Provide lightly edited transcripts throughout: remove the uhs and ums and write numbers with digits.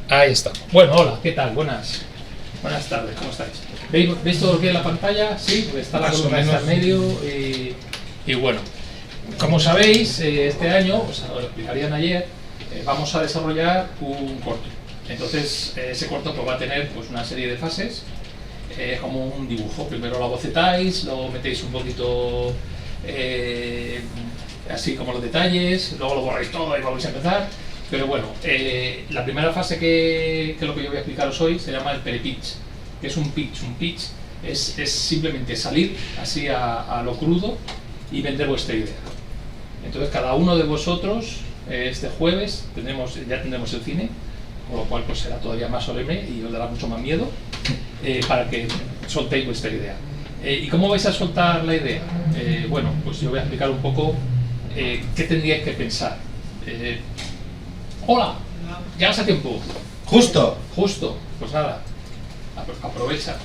Ahí estamos. Bueno, hola, ¿qué tal? Buenas tardes, ¿cómo estáis? ¿Veis todo lo que hay en la pantalla? Sí, pues está la columna esta en medio y bueno, como sabéis, este año, os lo explicarían ayer, vamos a desarrollar un corto. Entonces, ese corto pues, va a tener pues, una serie de fases, como un dibujo. Primero lo bocetáis, luego metéis un poquito así como los detalles, luego lo borráis todo y volvéis a empezar. Pero bueno, la primera fase que lo que yo voy a explicaros hoy se llama el pre-pitch, que es un pitch. Un pitch es simplemente salir así a lo crudo y vender vuestra idea. Entonces cada uno de vosotros este jueves ya tendremos el cine, con lo cual pues será todavía más solemne y os dará mucho más miedo para que soltéis vuestra idea. ¿Y cómo vais a soltar la idea? Bueno, pues yo voy a explicar un poco qué tendríais que pensar. Hola, llegas a tiempo. Justo, Pues nada, aprovecha.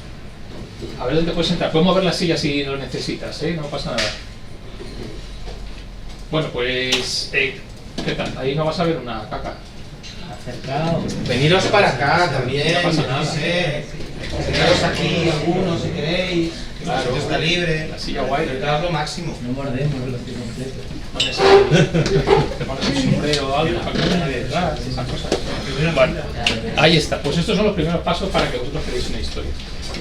A ver dónde puedes entrar. Puedes mover la silla si lo necesitas, no pasa nada. Bueno, pues, ¿qué tal? Ahí no vas a ver una caca. acercado. Veniros para acá también, No pasa nada. no sé. Sentaros aquí algunos si queréis. Claro, Está libre. La silla guay. Daos lo máximo. No mordemos los que completo. Te pones un sombrero o algo para que no haya nadie detrás, esas cosas. Bueno, ahí está. Pues estos son los primeros pasos para que vosotros creéis una historia.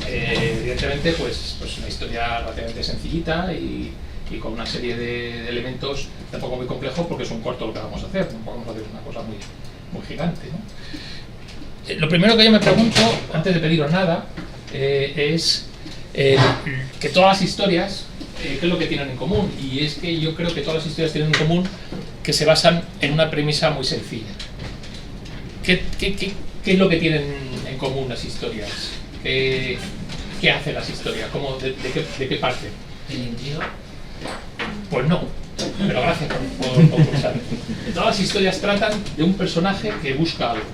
Evidentemente, pues una historia relativamente sencillita y con una serie de elementos tampoco muy complejos porque es un corto lo que vamos a hacer. No vamos a hacer una cosa muy gigante, ¿no? Lo primero que yo me pregunto, antes de pediros nada, es que todas las historias, ¿qué es lo que tienen en común? Y es que yo creo que todas las historias tienen en común que se basan en una premisa muy sencilla. ¿Qué es lo que tienen en común las historias? ¿Qué hacen las historias? ¿De qué parten? ¿El intrigo? Pues no, pero gracias por concursar. Todas las historias tratan de un personaje que busca algo,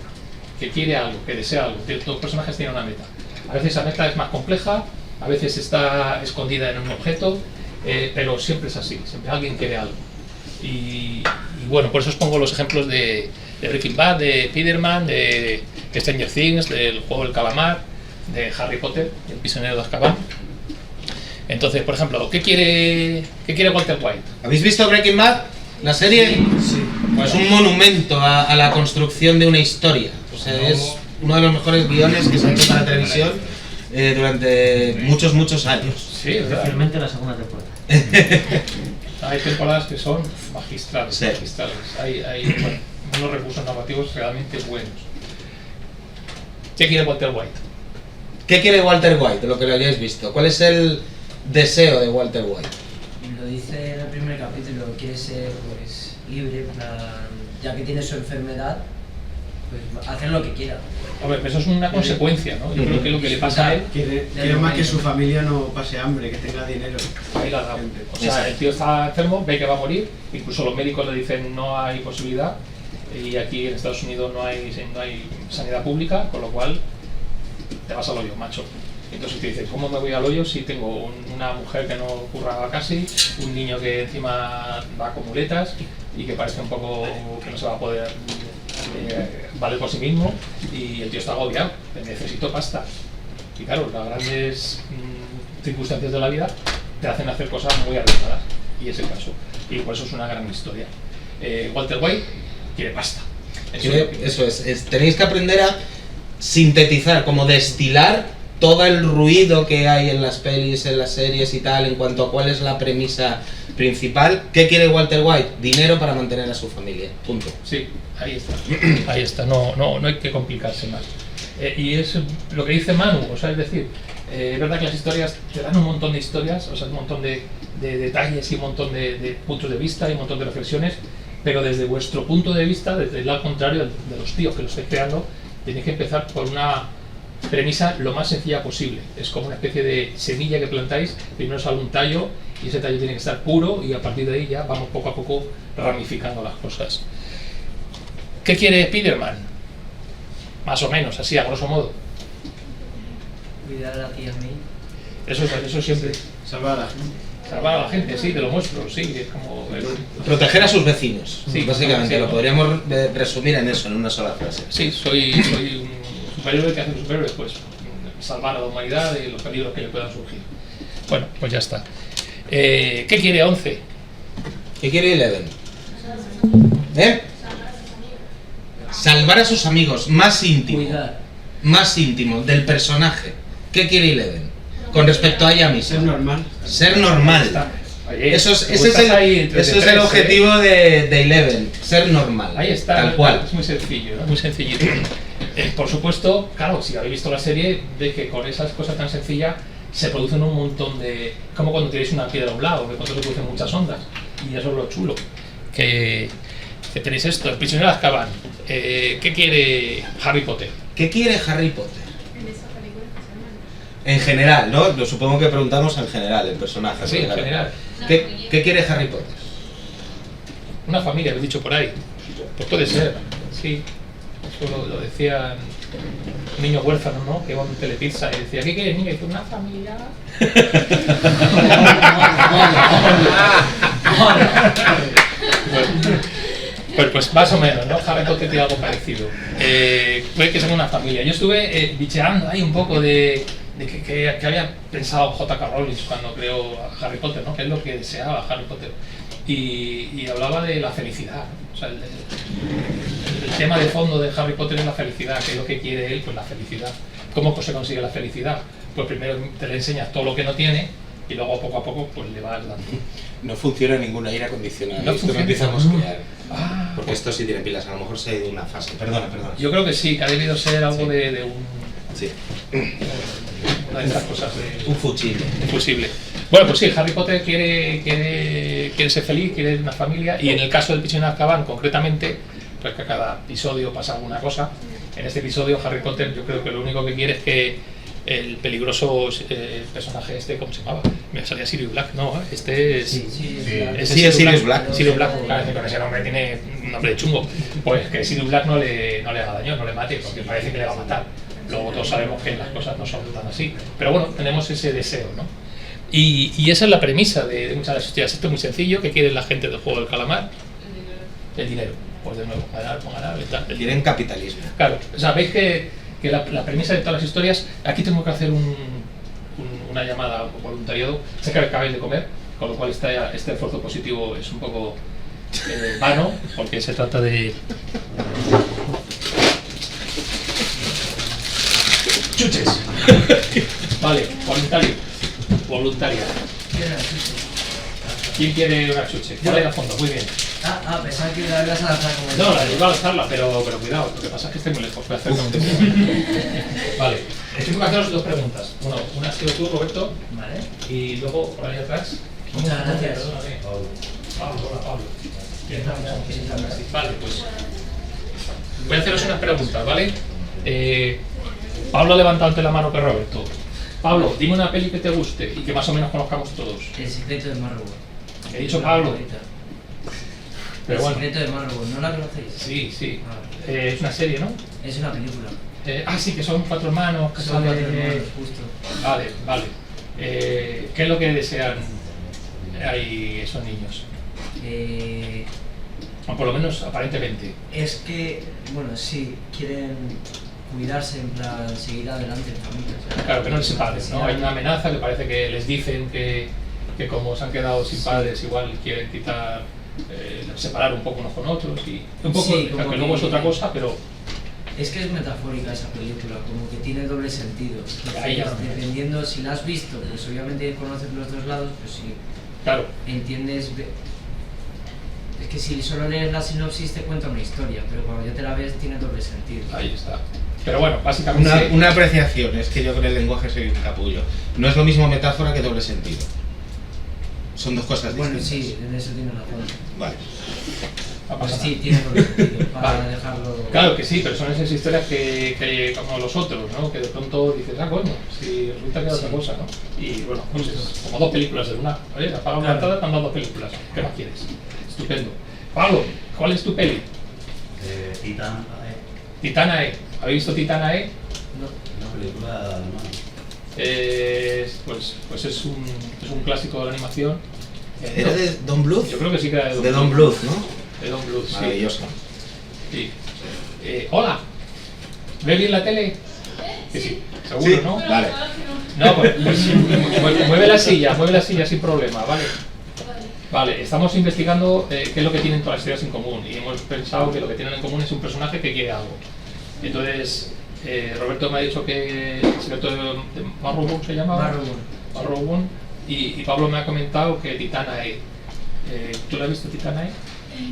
que quiere algo, que desea algo. Todos los personajes tienen una meta. A veces esa meta es más compleja, a veces está escondida en un objeto, pero siempre es así, siempre alguien quiere algo. Y bueno, por eso os pongo los ejemplos de Breaking Bad, de Spider-Man, de Stranger Things, del juego del calamar, de Harry Potter, el prisionero de Azkaban. Entonces, por ejemplo, ¿qué quiere Walter White? ¿Habéis visto Breaking Bad? ¿La serie? Sí. Pues un monumento a la construcción de una historia. O sea, es uno de los mejores guiones que se ha hecho para televisión durante muchos años. Sí, es verdad. Especialmente la segunda temporada. Hay temporadas que son magistrales, Sí. Hay unos recursos narrativos realmente buenos. ¿Qué quiere Walter White? ¿Qué quiere Walter White, de lo que lo hayáis visto? ¿Cuál es el deseo de Walter White? Lo dice en el primer capítulo, quiere ser pues libre, en plan, ya que tiene su enfermedad, pues hacer lo que quiera. Hombre, pero eso es una consecuencia, ¿no? Yo creo que lo que le pasa a él... Quiere más que su familia no pase hambre, que tenga dinero. Ahí la ha dado. O sea, el tío está enfermo, ve que va a morir, incluso los médicos le dicen no hay posibilidad, y aquí en Estados Unidos no hay sanidad pública, con lo cual te vas al hoyo, macho. Entonces te dices, ¿cómo me voy al hoyo si tengo una mujer que no curra casi, un niño que encima va con muletas y que parece un poco que no se va a poder valer por sí mismo, y el tío está agobiado, necesito pasta. Y claro, las grandes circunstancias de la vida te hacen hacer cosas muy arriesgadas, y es el caso. Y por eso es una gran historia. Walter White quiere pasta. Eso es, tenéis que aprender a sintetizar, como destilar todo el ruido que hay en las pelis, en las series y tal, en cuanto a cuál es la premisa principal. ¿Qué quiere Walter White? Dinero para mantener a su familia, punto. Sí, ahí está, no hay que complicarse más. Y es lo que dice Manu, o sea, es decir, es verdad que las historias te dan un montón de historias, o sea, un montón de detalles y un montón de puntos de vista y un montón de reflexiones, pero desde vuestro punto de vista, desde el lado contrario de los tíos que lo estáis creando, tenéis que empezar por una premisa lo más sencilla posible. Es como una especie de semilla que plantáis, primero sale un tallo y ese tallo tiene que estar puro y a partir de ahí ya vamos poco a poco ramificando las cosas. ¿Qué quiere Spider-Man? Más o menos, así a grosso modo. Cuidar a la tía May. Eso siempre. Salvar a la gente. salvar a la gente, sí, de los monstruos, sí, es como... Proteger a sus vecinos, Sí, básicamente, sí, lo ¿no? podríamos resumir en eso, en una sola frase. Sí, soy un superhéroe que hace un superhéroe, pues salvar a la humanidad de los peligros que le puedan surgir. Bueno, pues ya está. ¿Qué quiere 11? ¿Qué quiere Eleven? ¿Eh? Salvar a sus amigos, más íntimo. Cuidar. Más íntimo, del personaje. ¿Qué quiere Eleven? Con respecto a ella misma. Ser normal. Ser normal. Oye, Eso tú es estás ahí entre ese es tres, el objetivo de Eleven, ser normal. Ahí está, tal cual. es muy sencillo, ¿no? Muy sencillito. Por supuesto, claro, si habéis visto la serie, veis que con esas cosas tan sencillas se producen un montón de... como cuando tiráis una piedra a un lado, que cuando se producen muchas ondas. Y eso es lo chulo. Que tenéis esto, el prisionero de Azkaban. ¿Qué quiere Harry Potter? ¿Qué quiere Harry Potter? En general, ¿no? Lo supongo que preguntamos en general, el personaje. Sí, en claro. general. ¿Qué quiere Harry Potter? Una familia, lo he dicho por ahí. Pues puede ser, sí. Eso lo decían niños huérfanos, ¿no? Que iban a un telepizza y decía, ¿qué quieres, niño? Y dice, una familia. Pues más o menos, ¿no? Harry Potter tiene algo parecido. Puede que sea una familia. Yo estuve bicheando ahí un poco de que había pensado J.K. Rowling cuando creó a Harry Potter, ¿no? Que es lo que deseaba Harry Potter. Y hablaba de la felicidad. O sea, el tema de fondo de Harry Potter es la felicidad, que es lo que quiere él, pues la felicidad. ¿Cómo se consigue la felicidad? Pues primero te le enseñas todo lo que no tiene y luego poco a poco pues le vas dando. No funciona ningún aire acondicionado. No Esto me funciona. empieza a mosquear. Ah, Porque esto sí tiene pilas, a lo mejor se ha ido una fase. Perdona. yo creo que sí, que ha debido ser algo Sí. de un... Sí. Una de estas cosas de... Un fuchile. Imposible. Bueno, pues sí, Harry Potter quiere ser feliz, quiere una familia, y en el caso del prisionero de Azkaban, concretamente, pues que a cada episodio pasa alguna cosa. En este episodio, Harry Potter, yo creo que lo único que quiere es que el peligroso personaje este, ¿cómo se llamaba? Me salía Sirius Black, no, este es... Sí, sí, Ese Sí, es Sirius Black. Sirius Black, claro, con ese nombre tiene un nombre de chungo. Pues que Sirius Black no le haga daño, no le mate, porque parece que le va a matar. Luego todos sabemos que las cosas no son tan así. Pero bueno, tenemos ese deseo, ¿no? Y esa es la premisa de muchas de las historias. Esto es muy sencillo. ¿Qué quiere la gente del juego del calamar? El dinero. Pues de nuevo, ganar, tal. Quieren capitalismo. Claro, o sea, veis que la premisa de todas las historias, aquí tengo que hacer una llamada a un voluntariado. Sé que acabáis de comer, con lo cual este esfuerzo positivo es un poco vano, porque se trata de... ¡Chuches! Vale, voluntaria. ¿Quién quiere una chuche? Vale, a fondo, muy bien. Pensaba que la ibas a lanzar como... No, la iba a lanzarla, pero cuidado, lo que pasa es que estoy muy lejos, voy a hacer Vale, tengo que haceros dos preguntas. Una has sido tú, Roberto, Vale. y luego por ahí atrás. Muchas gracias. Perdóname. Pablo. Vale, pues voy a haceros unas preguntas, ¿vale? Pablo ha levantado antes la mano que Roberto. Pablo, dime una peli que te guste y que más o menos conozcamos todos. El secreto de Marrow. He dicho Pablo. Pero El bueno. secreto de Marrow, ¿no la conocéis? Sí. Ah, Es una serie, ¿no? es una película. Sí, que son 4 hermanos. Que Son salen- 4 hermanos, justo. Vale. ¿Qué es lo que desean ahí esos niños? O por lo menos aparentemente. Es que, bueno, sí, quieren cuidarse, en plan, seguir adelante en familia. o sea, Claro, que no les padres, ¿no? Hay una amenaza que parece que les dicen que como se han quedado sin padres, igual quieren quitar, separar un poco unos con otros y un poco, Sí, como que luego es que- otra cosa, pero Es que es metafórica esa película, como que tiene doble sentido. Entonces, Ahí ya. dependiendo si la has visto, pues obviamente conoces los dos lados, pues sí, claro, entiendes. Es que si solo lees la sinopsis te cuenta una historia, pero cuando ya te la ves tiene doble sentido. ahí está. Pero bueno, básicamente... Una apreciación, es que yo con el lenguaje soy un capullo. No es lo mismo metáfora que doble sentido. Son dos cosas Bueno, distintas. sí, en eso tiene razón. Vale. no Pues pasa sí, nada. tiene doble sentido, para Vale. dejarlo... Claro que sí, pero son esas historias que como los otros, ¿no? Que de pronto dices, coño, si resulta que era otra Sí. cosa, ¿no? Y bueno, pues es como dos películas de una. Oye, apaga una Claro. entrada, te han dado dos películas. ¿Qué más quieres? Estupendo. Pablo, ¿cuál es tu peli? Titan, Titanae. ¿Habéis visto Titanae? No. una película alemana. Pues es un clásico de la animación. ¿Era ¿no? de Don Bluth? Yo creo que sí que era De Don Bluth, ¿no? De Don Bluth, sí. Maravilloso. Sí. Hola, ¿ve bien la tele? Que sí, seguro, Sí, ¿no? vale. No, pues mueve la silla sin problema, ¿vale? Vale, estamos investigando qué es lo que tienen todas las historias en común y hemos pensado que lo que tienen en común es un personaje que quiere algo. Entonces, Roberto me ha dicho que el secreto de Marrowbone se llamaba. Marrowbone. Y Pablo me ha comentado que Titanae. ¿Tú la has visto, Titanae?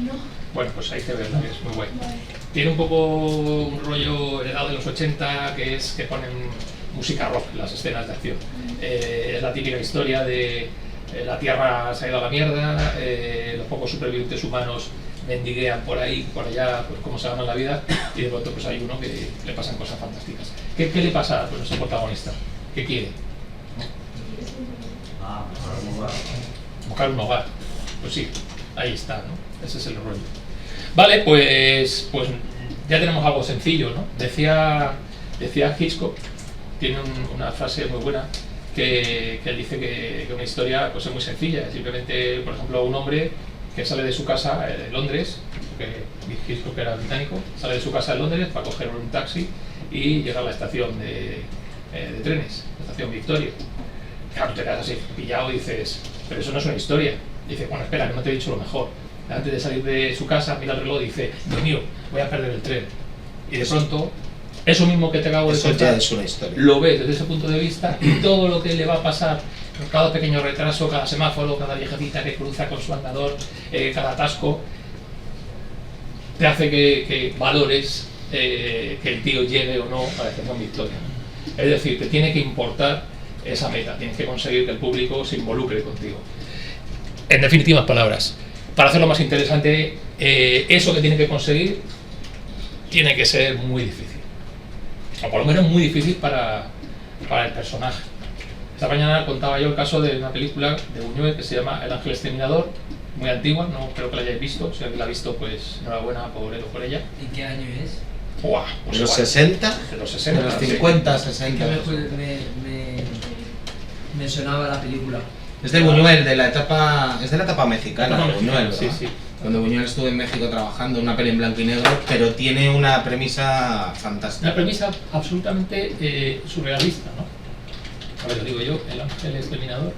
No. Bueno, pues hay que verla, es muy buena. Vale. Tiene un poco un rollo heredado de los 80, que es que ponen música rock en las escenas de acción. Es la típica historia de la Tierra se ha ido a la mierda, los pocos supervivientes humanos mendiguean por ahí, por allá, pues cómo se ganan la vida, y de pronto pues hay uno que le pasan cosas fantásticas. ¿Qué le pasa a nuestro protagonista? ¿Qué quiere? Buscar un hogar. Pues sí, ahí está, ¿no? Ese es el rollo. Vale, pues ya tenemos algo sencillo, ¿no? Decía Hitchcock, tiene una frase muy buena, que él dice que una historia pues es muy sencilla. Simplemente, por ejemplo, un hombre que sale de su casa en Londres, porque Hitchcock era británico, sale de su casa en Londres para coger un taxi y llega a la estación de trenes, la estación Victoria. Claro, te quedas así pillado y dices, pero eso no es una historia. Dice, bueno, espera, que no te he dicho lo mejor. Antes de salir de su casa, mira el reloj y dice, Dios mío, voy a perder el tren. Y de pronto, eso mismo que te acabo de Eso contar, ya es una historia. lo ves desde ese punto de vista y todo lo que le va a pasar, cada pequeño retraso, cada semáforo, cada viejecita que cruza con su andador, cada atasco, te hace que valores que el tío llegue o no a la estación Victoria. Es decir, te tiene que importar esa meta, tienes que conseguir que el público se involucre contigo. En definitivas palabras, para hacerlo más interesante, eso que tiene que conseguir tiene que ser muy difícil. O por lo menos muy difícil para el personaje. Esta mañana contaba yo el caso de una película de Buñuel que se llama El Ángel Exterminador, muy antigua, no creo que la hayáis visto. Si alguien la ha visto, pues enhorabuena por él o por ella. ¿Y qué año es? ¡Buah! Pues ¿De los igual, 60? de los 60, De los sí. 50, Es que 60. me sonaba la película. Es de Buñuel, de la etapa mexicana, Etapa de Buñuel, mexicana, ¿verdad? sí. Cuando Buñuel estuvo en México trabajando, una peli en blanco y negro, pero tiene una premisa fantástica. Una premisa absolutamente surrealista, ¿no? A ver, lo digo yo, El Ángel Exterminador.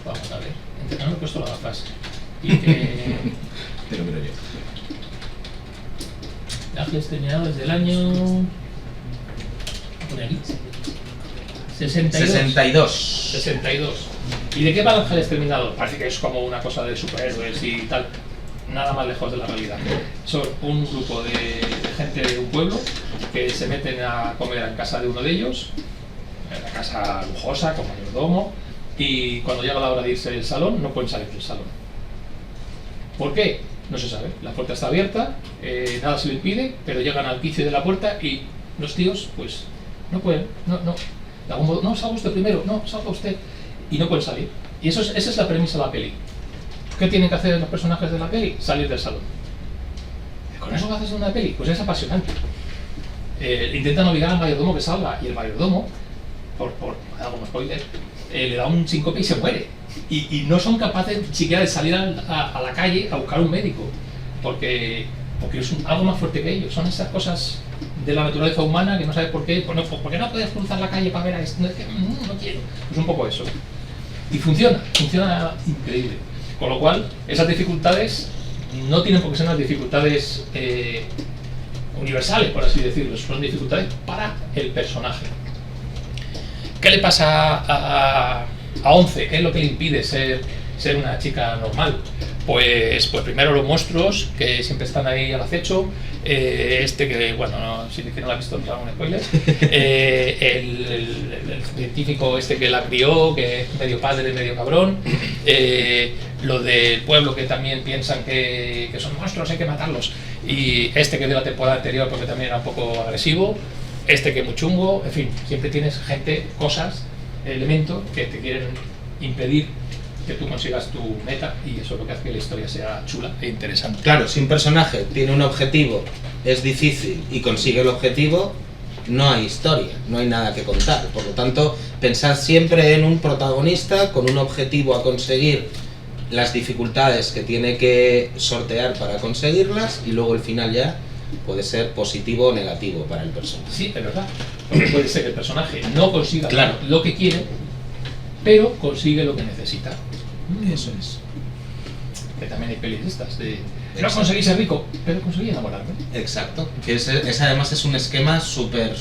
Vamos a ver, entre que no me he puesto las gafas. Y que Te lo miro yo. El Ángel Exterminador es del año... ¿Voy a poner aquí? 62. 62. ¿Y de qué va El Ángel Exterminador? Parece que es como una cosa de superhéroes y tal. Nada más lejos de la realidad. Son un grupo de gente de un pueblo que se meten a comer en casa de uno de ellos, en una casa lujosa, con mayordomo, y cuando llega la hora de irse del salón, no pueden salir del salón. ¿Por qué? No se sabe. La puerta está abierta, nada se lo impide, pero llegan al quicio de la puerta y los tíos, pues, no pueden, de algún modo, no, salga usted primero, no, salga usted, y no pueden salir. Y esa es la premisa de la peli. ¿Qué tienen que hacer los personajes de la peli? Salir del salón. ¿Con eso qué haces en una peli? Pues es apasionante. Intentan obligar al mayordomo que salga, y el mayordomo, por hago un spoiler, le da un síncope y se muere. Y no son capaces siquiera de salir a la calle a buscar un médico, porque es algo más fuerte que ellos. Son esas cosas de la naturaleza humana que no sabes por qué. ¿Por qué no puedes cruzar la calle para ver a esto? No, es que, no quiero. Pues un poco eso. Y funciona increíble. Con lo cual, esas dificultades no tienen por qué ser unas dificultades universales, por así decirlo. Son dificultades para el personaje. ¿Qué le pasa a Once? ¿Qué es lo que le impide ser una chica normal? Pues primero los monstruos, que siempre están ahí al acecho. Que, bueno, si no la ha visto, no hago un spoiler. El científico que la crió, que es medio padre, medio cabrón. Lo del pueblo, que también piensan que son monstruos, hay que matarlos. Y que es de la temporada anterior, porque también era un poco agresivo. Que es muy chungo. En fin, siempre tienes gente, cosas, elementos que te quieren impedir que tú consigas tu meta, y eso es lo que hace que la historia sea chula e interesante. Claro, si un personaje tiene un objetivo, es difícil y consigue el objetivo, no hay historia, no hay nada que contar. Por lo tanto, pensad siempre en un protagonista con un objetivo a conseguir, las dificultades que tiene que sortear para conseguirlas, y luego el final ya puede ser positivo o negativo para el personaje. Sí, es verdad. Porque puede ser que el personaje no consiga Claro. lo que quiere, pero consigue lo que necesita. Eso es. Que también hay pelis estas de no conseguí ser rico, pero conseguí enamorarme. Exacto. Ese además es un esquema súper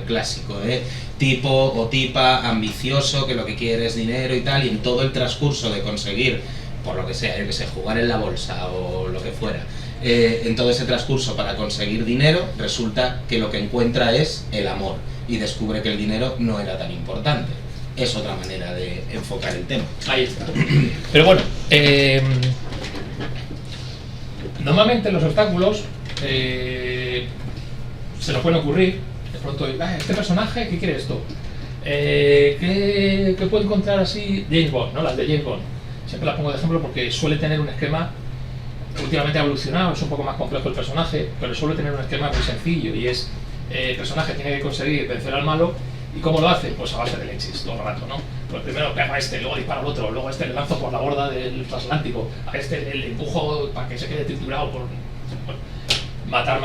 clásico, ¿eh? Tipo o tipa ambicioso que lo que quiere es dinero y tal, y en todo el transcurso de conseguir, por lo que sea, yo que sé, jugar en la bolsa o lo que fuera, en todo ese transcurso para conseguir dinero, resulta que lo que encuentra es el amor y descubre que el dinero no era tan importante. Es otra manera de enfocar el tema. Ahí está. Pero bueno, normalmente los obstáculos se nos pueden ocurrir de pronto, este personaje, ¿qué quiere esto? ¿Qué puede encontrar así? James Bond, ¿no? Las de James Bond. Siempre las pongo de ejemplo porque suele tener un esquema últimamente evolucionado, es un poco más complejo el personaje, pero suele tener un esquema muy sencillo, y es el personaje tiene que conseguir vencer al malo. ¿Y cómo lo hace? Pues a base de leches todo el rato, ¿no? Pues primero pega a este, luego dispara al otro, luego a este le lanzo por la borda del transatlántico, a este le empujo para que se quede triturado por matar.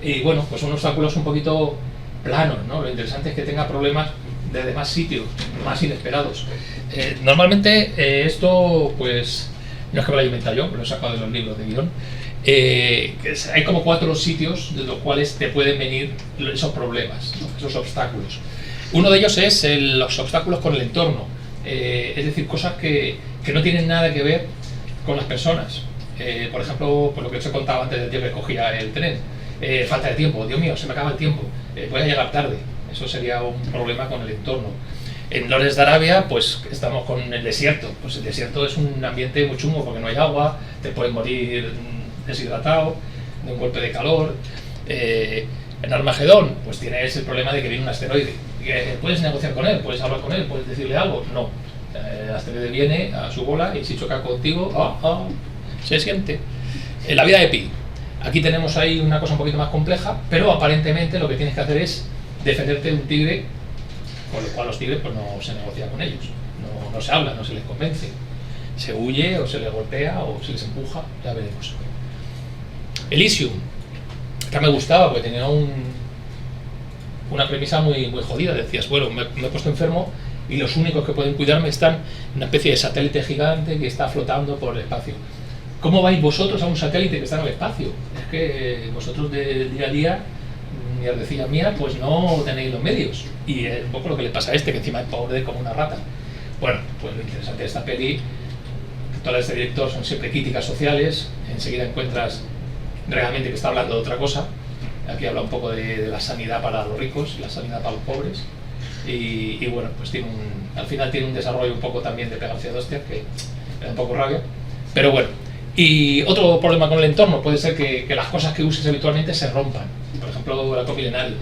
Y bueno, pues son obstáculos un poquito planos, ¿no? Lo interesante es que tenga problemas desde más sitios, más inesperados. Normalmente esto, pues, no es que me lo haya inventado yo, lo he sacado de los libros de guión. Hay como 4 sitios de los cuales te pueden venir esos problemas, ¿no? Esos obstáculos. Uno de ellos es los obstáculos con el entorno, es decir, cosas que no tienen nada que ver con las personas. Por ejemplo, pues lo que os he contado antes del tío que cogía el tren, falta de tiempo, Dios mío, se me acaba el tiempo, voy a llegar tarde. Eso sería un problema con el entorno. En Lawrence de Arabia, pues estamos con el desierto. Pues el desierto es un ambiente muy chungo porque no hay agua, te puedes morir deshidratado, de un golpe de calor. En Armagedón, pues tienes el problema de que viene un asteroide. ¿Puedes negociar con él? ¿Puedes hablar con él? ¿Puedes decirle algo? No. El asteroide viene a su bola y si choca contigo, se siente. En la vida de Pi, aquí tenemos ahí una cosa un poquito más compleja, pero aparentemente lo que tienes que hacer es defenderte de un tigre, con lo cual los tigres pues no se negocia con ellos, no se habla, no se les convence, se huye o se les golpea o se les empuja, ya veremos. Elysium, que me gustaba porque tenía una premisa muy jodida. Decías, bueno, me he puesto enfermo y los únicos que pueden cuidarme están en una especie de satélite gigante que está flotando por el espacio. ¿Cómo vais vosotros a un satélite que está en el espacio? Es que vosotros del día a día, mierdecilla mía, pues no tenéis los medios. Y es un poco lo que le pasa a este, que encima es pobre como una rata. Bueno, pues lo interesante de esta peli, que todas las de director son siempre críticas sociales, enseguida encuentras realmente que está hablando de otra cosa. Aquí habla un poco de la sanidad para los ricos y la sanidad para los pobres. Y bueno, pues al final tiene un desarrollo un poco también de pegarse de hostias, que me da un poco rabia. Pero bueno, y otro problema con el entorno puede ser que las cosas que uses habitualmente se rompan. Por ejemplo, el halcón milenario.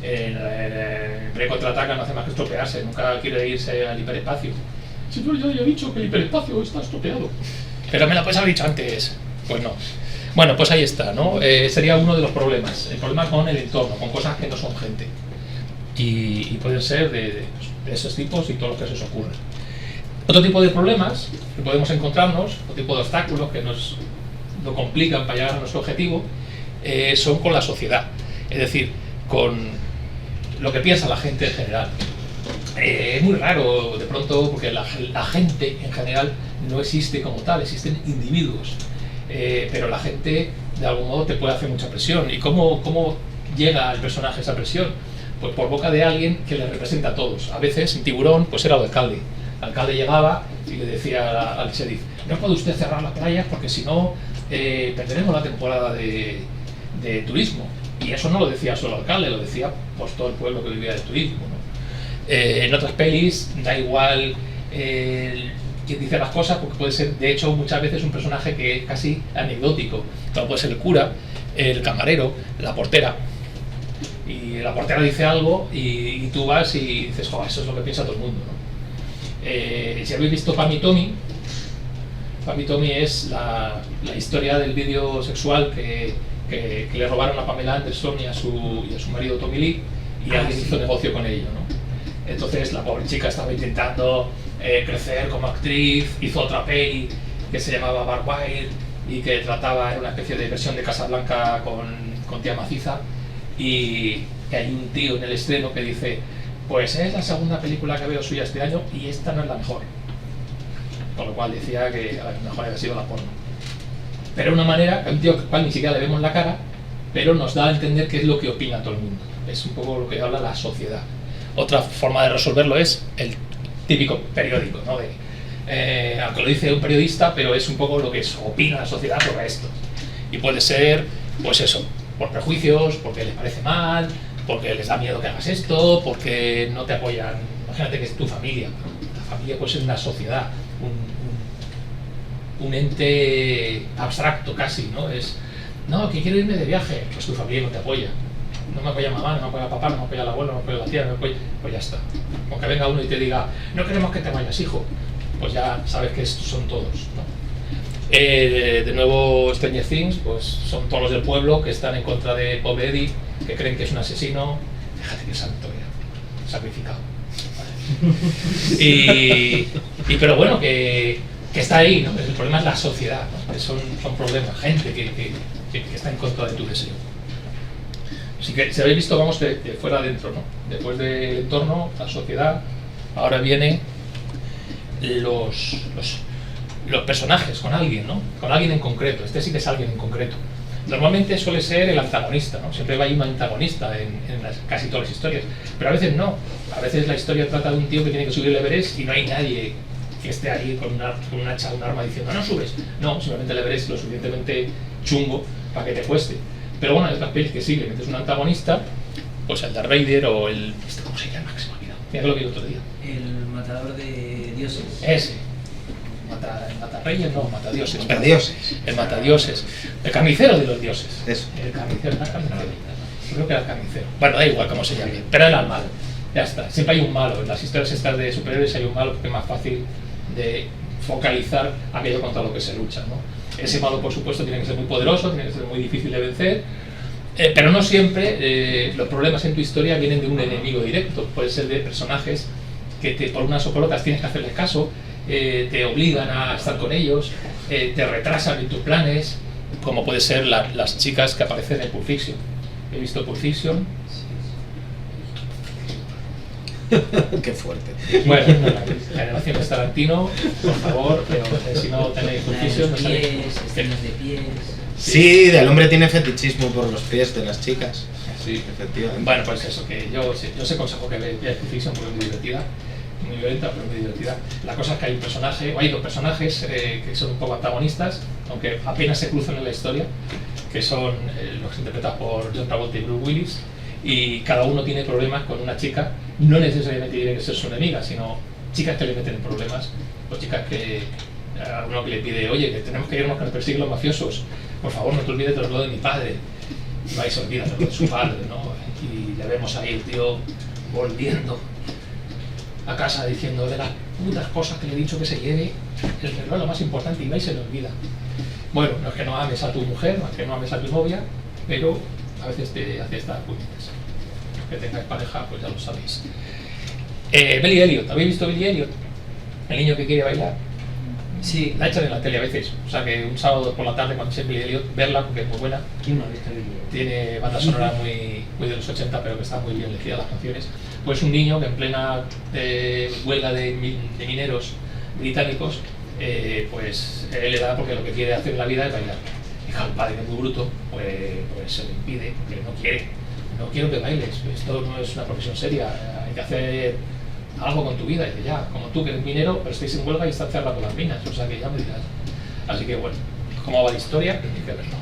El Imperio contraataca no hace más que estropearse, nunca quiere irse al hiperespacio. Si yo ya he dicho que el hiperespacio está estropeado. Pero me lo puedes haber dicho antes. Pues no. Bueno, pues ahí está, ¿no? Sería uno de los problemas. El problema con el entorno, con cosas que no son gente. Y pueden ser de esos tipos y todo lo que se os ocurra. Otro tipo de problemas que podemos encontrarnos, otro tipo de obstáculos que nos lo complican para llegar a nuestro objetivo, son con la sociedad. Es decir, con lo que piensa la gente en general. Es muy raro de pronto porque la gente en general no existe como tal, existen individuos. Pero la gente de algún modo te puede hacer mucha presión. ¿Y cómo llega al personaje esa presión? Pues por boca de alguien que le representa a todos. A veces en Tiburón pues era el alcalde. El alcalde llegaba y le decía al sheriff, no puede usted cerrar las playas porque si no perderemos la temporada de turismo. Y eso no lo decía solo el alcalde, lo decía pues todo el pueblo que vivía del turismo, ¿no? En otras pelis da igual quien dice las cosas, porque puede ser, de hecho, muchas veces un personaje que es casi anecdótico. Todo puede ser el cura, el camarero, la portera. Y la portera dice algo y tú vas y dices, joder, eso es lo que piensa todo el mundo, ¿no? Si habéis visto Pam y Tommy es la historia del vídeo sexual que que le robaron a Pamela Anderson y a su marido Tommy Lee, y alguien hizo negocio con ello, ¿no? Entonces la pobre chica estaba intentando crecer como actriz, hizo otra peli que se llamaba Barb Wild y que trataba, era una especie de versión de Casablanca con tía maciza, y hay un tío en el estreno que dice, pues es la segunda película que veo suya este año y esta no es la mejor. Con lo cual decía que a lo mejor había sido la porno. Pero una manera, un tío al cual ni siquiera le vemos la cara, pero nos da a entender qué es lo que opina todo el mundo. Es un poco lo que habla la sociedad. Otra forma de resolverlo es el típico periódico, ¿no? Aunque lo dice un periodista, pero es un poco lo que opina la sociedad sobre esto. Y puede ser, pues eso, por prejuicios, porque les parece mal, porque les da miedo que hagas esto, porque no te apoyan. Imagínate que es tu familia. La familia puede ser una sociedad, un ente abstracto casi, ¿no? No, que quiero irme de viaje, pues tu familia no te apoya. No me apoya mamá, no me apoya papá, no me apoya el abuelo, no me apoya la tía, no me apoya... Pues ya está. Aunque venga uno y te diga, no queremos que te vayas, hijo, pues ya sabes que estos son todos, ¿no? De nuevo Stranger Things, pues son todos los del pueblo que están en contra de pobre Eddie, que creen que es un asesino. Fíjate que santo era, sacrificado. Pero bueno, que está ahí, ¿no? El problema es la sociedad, ¿no? Que son problemas, gente que está en contra de tu deseo. Así que si habéis visto, vamos de fuera adentro, ¿no? Después del entorno, la sociedad, ahora viene los personajes con alguien, ¿no? Con alguien en concreto. Este sí que es alguien en concreto. Normalmente suele ser el antagonista, ¿no? Siempre hay un antagonista en casi todas las historias, pero a veces no. A veces la historia trata de un tío que tiene que subir el Everest y no hay nadie que esté ahí con un hacha, un arma diciendo no subes. No, simplemente el Everest es lo suficientemente chungo para que te cueste. Pero bueno, hay otras pelis que sí, le metes un antagonista, pues el de Raider o el... ¿Cómo se llama? Que se me ha olvidado. Mira que lo vi el otro día. El matador de dioses. Ese. Matarreyes, no, matadioses. Matadioses. El matadioses. El carnicero de los dioses. Eso. El carnicero, no el carnicero. Creo que era el carnicero. Bueno, da igual cómo se llame, pero era el malo. Ya está. Siempre hay un malo. En las historias estas de superhéroes hay un malo porque es más fácil de focalizar aquello contra lo que se lucha, ¿no? Ese malo, por supuesto, tiene que ser muy poderoso, tiene que ser muy difícil de vencer, pero no siempre los problemas en tu historia vienen de un enemigo directo. Puede ser de personajes que por unas o por otras tienes que hacerles caso, te obligan a estar con ellos, te retrasan en tus planes, como puede ser las chicas que aparecen en Pulp Fiction. He visto Pulp Fiction. Qué fuerte. Bueno, generación de Tarantino, por favor, pero si no tenéis Pulp Fiction, no sabéis. Escenas de pies. Sí, el hombre tiene fetichismo por los pies de las chicas. Sí, Efectivamente. bueno, pues eso, que yo os aconsejo que veáis Pulp Fiction porque es muy divertida, muy violenta, pero muy divertida. La cosa es que hay un personaje, o hay dos personajes que son un poco antagonistas, aunque apenas se cruzan en la historia, que son los interpretados por John Travolta y Bruce Willis, y cada uno tiene problemas con una chica. No necesariamente tiene que ser su enemiga, sino chicas que le meten en problemas, o chicas que a uno que le pide, oye, que tenemos que irnos que nos persiguen los mafiosos, por favor no te olvides de lo de mi padre, y va y se olvida de lo de su padre, ¿no? Y le vemos ahí el tío volviendo a casa diciendo, de las putas cosas que le he dicho que se lleve, el reloj es lo más importante, y va y se le olvida. Bueno, no es que no ames a tu mujer, no es que no ames a tu novia, pero a veces te hace estas puñetas. Los que tengáis pareja, pues ya lo sabéis. Billy Elliot, ¿habéis visto Billy Elliot? El niño que quiere bailar. Sí. La echan en la tele a veces, o sea que un sábado por la tarde cuando sea Billy Elliot, verla porque es muy buena. ¿Quién no ha visto el vídeo? Tiene banda sonora muy de los 80, pero que está muy bien elegida las canciones. Pues un niño que en plena huelga de mineros británicos, pues él le da porque lo que quiere hacer en la vida es bailar. Y al padre, que es muy bruto, pues se lo impide, porque no quiere. No quiero que bailes, esto no es una profesión seria, hay que hacer algo con tu vida. Y dice, ya, como tú que eres minero, pero estáis en huelga y están cerrando las minas, o sea que ya me dirás. Así que bueno, ¿cómo va la historia? Hay que verlo.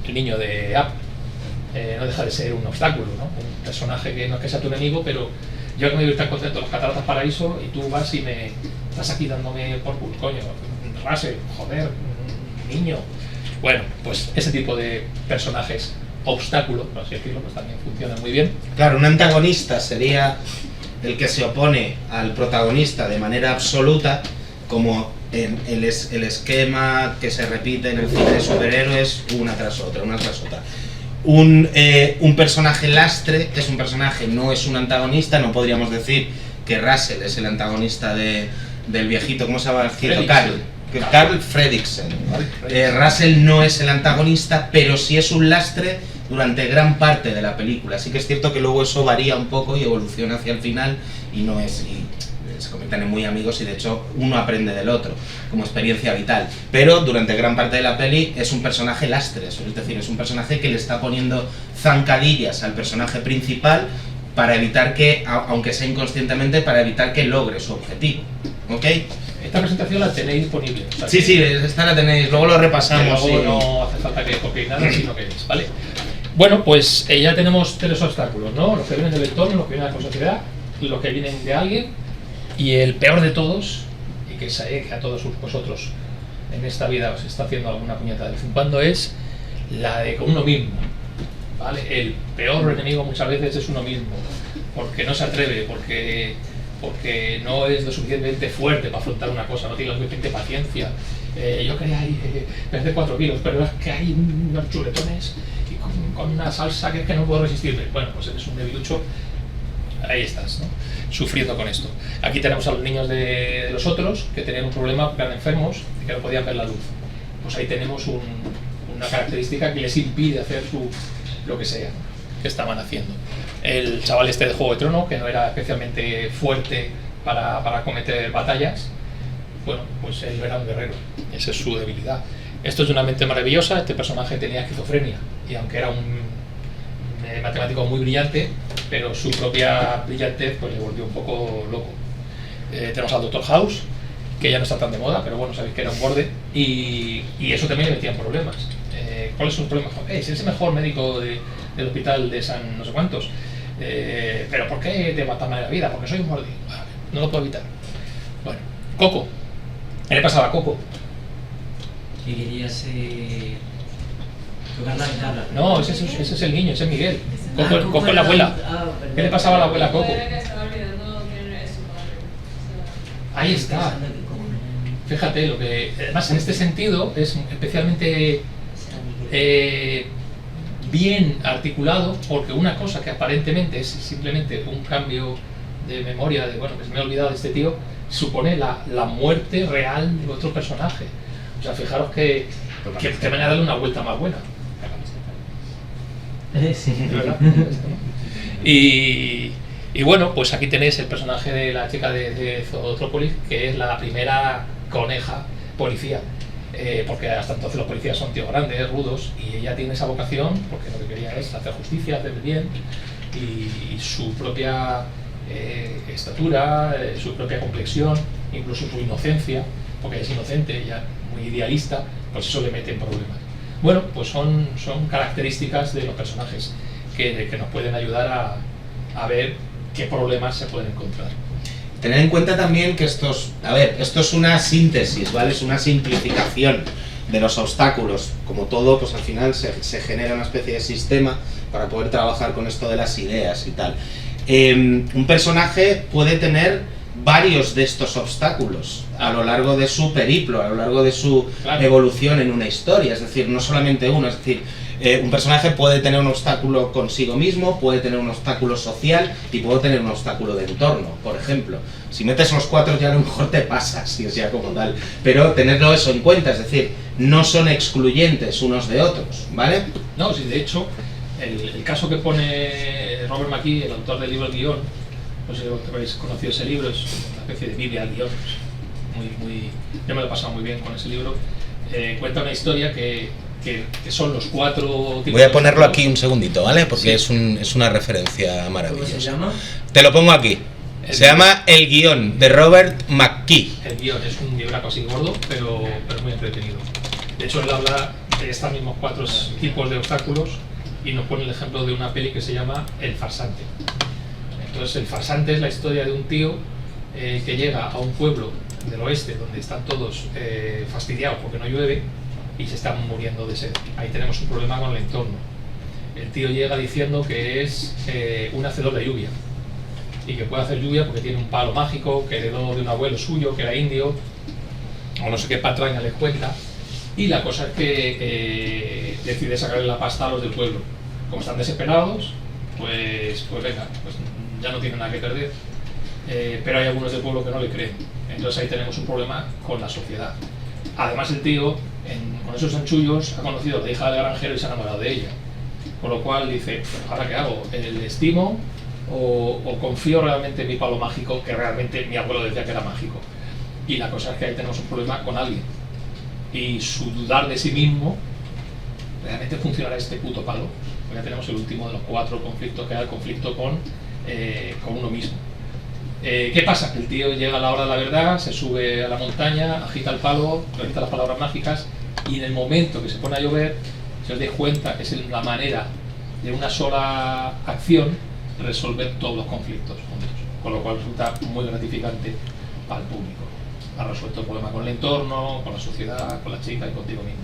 El niño de Up no deja de ser un obstáculo, ¿no? Un personaje que no es que sea tu enemigo, pero yo que me voy tan contento en los Cataratas Paraíso y tú vas y me estás aquí dándome por culo, coño, Russell, joder, niño. Bueno, pues ese tipo de personajes obstáculo, por así decirlo, pues también funciona muy bien. Claro, un antagonista sería el que se opone al protagonista de manera absoluta, como el esquema que se repite en el cine de superhéroes una tras otra. Un personaje lastre es un personaje, no es un antagonista, no podríamos decir que Russell es el antagonista del viejito, ¿cómo se llama el viejito? Carl Fredricksen. Russell no es el antagonista, pero sí es un lastre durante gran parte de la película. Sí que es cierto que luego eso varía un poco y evoluciona hacia el final y se convierten en muy amigos y de hecho uno aprende del otro como experiencia vital, pero durante gran parte de la peli es un personaje lastre, es decir, es un personaje que le está poniendo zancadillas al personaje principal para evitar que, aunque sea inconscientemente, para evitar que logre su objetivo, ¿ok? Esta presentación la tenéis disponible. O sea, Sí, esta la tenéis, luego lo repasamos. Luego no hace falta que copiéis nada, sino que es, ¿vale? Bueno, pues ya tenemos 3 obstáculos, ¿no? Los que vienen del entorno, los que vienen de la sociedad, los que vienen de alguien, y el peor de todos, y que sé que a todos vosotros en esta vida os está haciendo alguna puñeta de vez en cuando, es la de con uno mismo, ¿vale? El peor enemigo muchas veces es uno mismo, porque no se atreve, porque no es lo suficientemente fuerte para afrontar una cosa, no tiene la suficiente paciencia. Yo quería perder 4 kilos, pero es que hay unos chuletones y con una salsa que es que no puedo resistirme. Bueno, pues eres un debilucho, ahí estás, ¿no? Sufriendo con esto. Aquí tenemos a los niños de los otros que tenían un problema porque eran enfermos y que no podían ver la luz. Pues ahí tenemos una característica que les impide hacer lo que sea, ¿no?, que estaban haciendo. El chaval este de Juego de Tronos, que no era especialmente fuerte para cometer batallas, bueno, pues él era un guerrero, esa es su debilidad. Esto es de una mente maravillosa. Este personaje tenía esquizofrenia y aunque era un matemático muy brillante, pero su propia brillantez pues le volvió un poco loco. Tenemos al Dr. House, que ya no está tan de moda, pero bueno, sabéis que era un borde y eso también le metía en problemas. ¿Cuáles son los problemas? Es el mejor médico del hospital de San no sé cuántos, pero ¿por qué te matan la vida? Porque soy un borde. No lo puedo evitar. Bueno, Coco. ¿Qué le pasaba a Coco? Que querías tocar la guitarra. No, ese es el niño, ese es Miguel. Coco es la abuela. ¿Qué le pasaba a la abuela a Coco? Ahí está. Fíjate, lo que además en este sentido es especialmente bien articulado, porque una cosa que aparentemente es simplemente un cambio de memoria, de bueno, que se me ha olvidado de este tío, supone la muerte real de otro personaje. O sea, fijaros que van a darle una vuelta más buena. Sí. ¿De verdad? Y bueno, pues aquí tenéis el personaje de la chica de Zootrópolis, que es la primera coneja policía, porque hasta entonces los policías son tíos grandes, rudos, y ella tiene esa vocación porque lo que quería es hacer justicia, hacer el bien, y su propia estatura, su propia complexión, incluso su inocencia, porque es inocente, ella muy idealista, pues eso le mete en problemas. Bueno, pues son características de los personajes que nos pueden ayudar a ver qué problemas se pueden encontrar. Tened en cuenta también que esto es una síntesis, ¿vale? Es una simplificación de los obstáculos. Como todo, pues al final se genera una especie de sistema para poder trabajar con esto de las ideas y tal. Un personaje puede tener varios de estos obstáculos a lo largo de su periplo, a lo largo de su evolución en una historia, es decir, no solamente uno, es decir, un personaje puede tener un obstáculo consigo mismo, puede tener un obstáculo social y puede tener un obstáculo de entorno, por ejemplo. Si metes los 4 ya a lo mejor te pasas, si es ya como tal, pero tenerlo eso en cuenta, es decir, no son excluyentes unos de otros, ¿vale? No, sí, de hecho, el caso que pone Robert McKee, el autor del libro El Guión, no sé si habéis conocido ese libro, es una especie de Biblia al guión, yo me lo he pasado muy bien con ese libro. Cuenta una historia que son los 4 tipos. Voy a ponerlo aquí un segundito, ¿vale? Porque sí, es una referencia maravillosa. ¿Cómo se llama? Te lo pongo aquí. Se llama El Guión, de Robert McKee. El Guión es un libraco así gordo, pero muy entretenido. De hecho, él habla de estos mismos 4 tipos de obstáculos y nos pone el ejemplo de una peli que se llama El Farsante. Entonces, El Farsante es la historia de un tío que llega a un pueblo del oeste donde están todos fastidiados porque no llueve y se están muriendo de sed. Ahí tenemos un problema con el entorno. El tío llega diciendo que es un hacedor de lluvia y que puede hacer lluvia porque tiene un palo mágico que heredó de un abuelo suyo que era indio. o no sé qué patraña les cuenta, y la cosa es que decide sacarle la pasta a los del pueblo. Como están desesperados, pues venga, pues ya no tienen nada que perder. Pero hay algunos del pueblo que no le creen. Entonces ahí tenemos un problema con la sociedad. Además el tío, con esos chanchullos, ha conocido a la hija del granjero y se ha enamorado de ella. Con lo cual dice, ¿ahora qué hago? ¿Le estimo o confío realmente en mi palo mágico, que realmente mi abuelo decía que era mágico? Y la cosa es que ahí tenemos un problema con alguien. Y su dudar de sí mismo, ¿realmente funcionará este puto palo? Porque ya tenemos el último de los 4 conflictos, que era el conflicto con uno mismo. ¿Qué pasa? Que el tío llega a la hora de la verdad, se sube a la montaña, agita el palo, recita las palabras mágicas, y en el momento que se pone a llover, se os dais cuenta que es la manera de una sola acción resolver todos los conflictos juntos. Con lo cual resulta muy gratificante para el público. Ha resuelto el problema con el entorno, con la sociedad, con la chica y contigo mismo.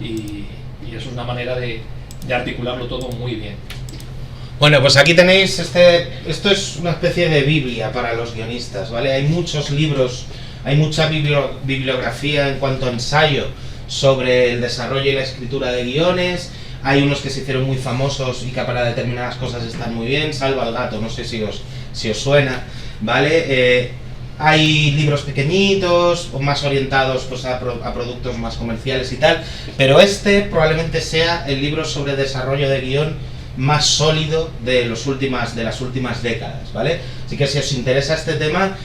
Y eso es una manera de articularlo todo muy bien. Bueno, pues aquí tenéis esto es una especie de Biblia para los guionistas, ¿vale? Hay muchos libros, hay mucha bibliografía en cuanto a ensayo sobre el desarrollo y la escritura de guiones. Hay unos que se hicieron muy famosos y que para determinadas cosas están muy bien. Salva el gato, no sé si os suena, ¿vale? Hay libros pequeñitos o más orientados pues, a productos más comerciales y tal, pero este probablemente sea el libro sobre desarrollo de guión más sólido de las últimas décadas, ¿vale? Así que si os interesa este tema,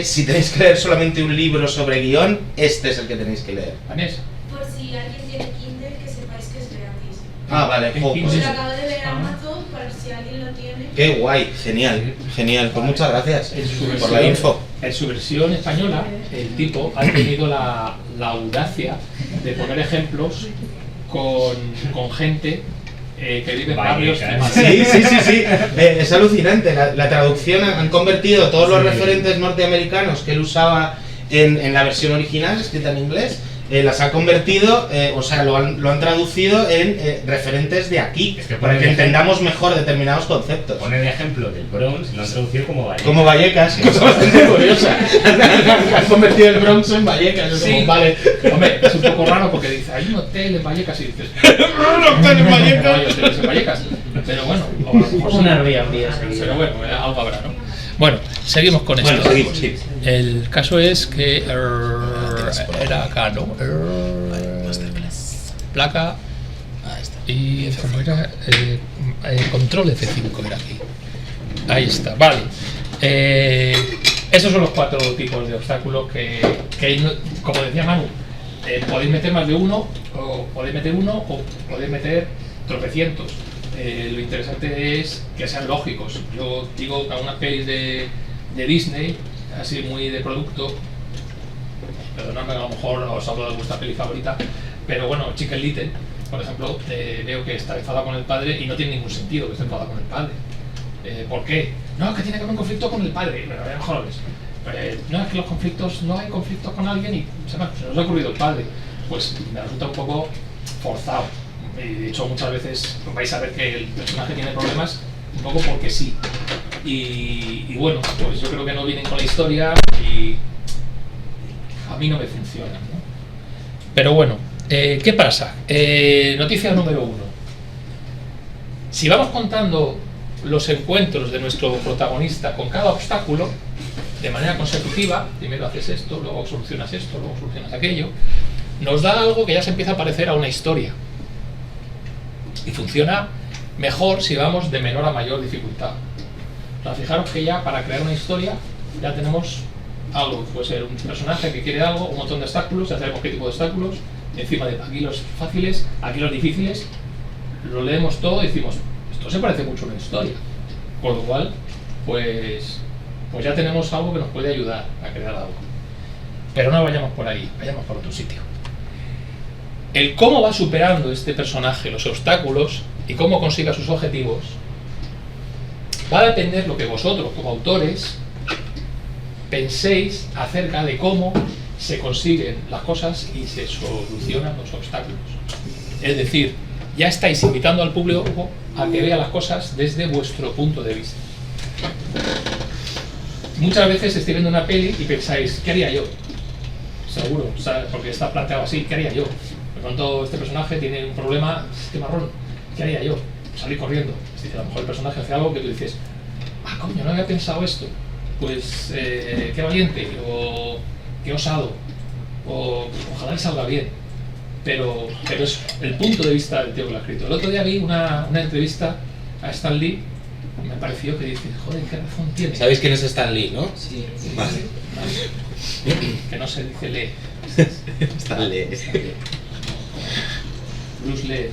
si tenéis que leer solamente un libro sobre guión, este es el que tenéis que leer. Vanessa. Por si alguien tiene Kindle, que sepáis que es gratis. Ah, vale. Pues lo acabo de leer Amazon, para si alguien lo tiene. Qué guay, genial. Pues muchas gracias por la info. En su versión española, el tipo ha tenido la audacia de poner ejemplos con gente que vive en barrios. Sí. Es alucinante. La traducción han convertido todos los referentes norteamericanos que él usaba en la versión original, escrita en inglés, las ha convertido, lo han traducido en referentes de aquí, Es que para que ponen entendamos mejor determinados conceptos. Ponen el ejemplo del Bronx y lo han traducido como Vallecas. Como Vallecas, cosa bastante curiosa. Han convertido el Bronx en Vallecas. Sí. Como, vale. Hombre, es un poco raro porque dice, hay un hotel en Vallecas y dices, Un hotel en Vallecas. no hay hoteles en Vallecas. Pero bueno, o a lo mejor sí. Una Airbnb Pero bueno, algo habrá, ¿no? Bueno, seguimos con esto. Bueno, seguimos, sí. El caso es que era acá, ¿no? Placa y ¿cómo era? Control F5 era aquí. Ahí está, vale. Esos son los 4 tipos de obstáculos que como decía Manu, podéis meter más de uno, o podéis meter uno, o podéis meter tropecientos. Lo interesante es que sean lógicos. Yo digo que algunas pelis de Disney, así muy de producto, perdonadme, a lo mejor os hablo de vuestra peli favorita, pero bueno, Chicken Little, por ejemplo, veo que está enfadado con el padre y no tiene ningún sentido que esté enfadado con el padre. ¿Por qué? No, es que tiene que haber un conflicto con el padre. Bueno, a lo mejor lo ves. No, es que los conflictos, no hay conflictos con alguien y se nos ha ocurrido el padre. Pues me resulta un poco forzado. Y de hecho muchas veces vais a ver que el personaje tiene problemas un poco porque sí. Y bueno, pues yo creo que no vienen con la historia y a mí no me funcionan, ¿no? Pero bueno, ¿qué pasa? Noticia número 1. Si vamos contando los encuentros de nuestro protagonista con cada obstáculo de manera consecutiva, primero haces esto, luego solucionas esto, luego solucionas aquello, nos da algo que ya se empieza a parecer a una historia. Y funciona mejor si vamos de menor a mayor dificultad. O sea, fijaros que ya para crear una historia ya tenemos algo, puede ser un personaje que quiere algo, un montón de obstáculos, ya sabemos qué tipo de obstáculos, encima de aquí los fáciles, aquí los difíciles, lo leemos todo y decimos, esto se parece mucho a una historia. Con lo cual, pues ya tenemos algo que nos puede ayudar a crear algo. Pero no vayamos por ahí, vayamos por otro sitio. El cómo va superando este personaje los obstáculos y cómo consiga sus objetivos va a depender lo que vosotros, como autores, penséis acerca de cómo se consiguen las cosas y se solucionan los obstáculos. Es decir, ya estáis invitando al público a que vea las cosas desde vuestro punto de vista. Muchas veces estáis viendo una peli y pensáis, ¿qué haría yo? seguro, ¿sabes? Porque está planteado así, ¿qué haría yo? De pronto este personaje tiene un problema, este marrón, ¿qué haría yo? Salir corriendo. Es decir, a lo mejor el personaje hace algo que tú dices, ah, coño, no había pensado esto. Pues qué valiente, o qué osado, o ojalá le salga bien. Pero es el punto de vista del tío que lo ha escrito. El otro día vi una entrevista a Stan Lee, y me pareció que dice, joder, qué razón tiene. ¿Sabéis quién es Stan Lee, no? Sí. Vale. Que no se dice Lee. Stan Lee. Bruce Lee.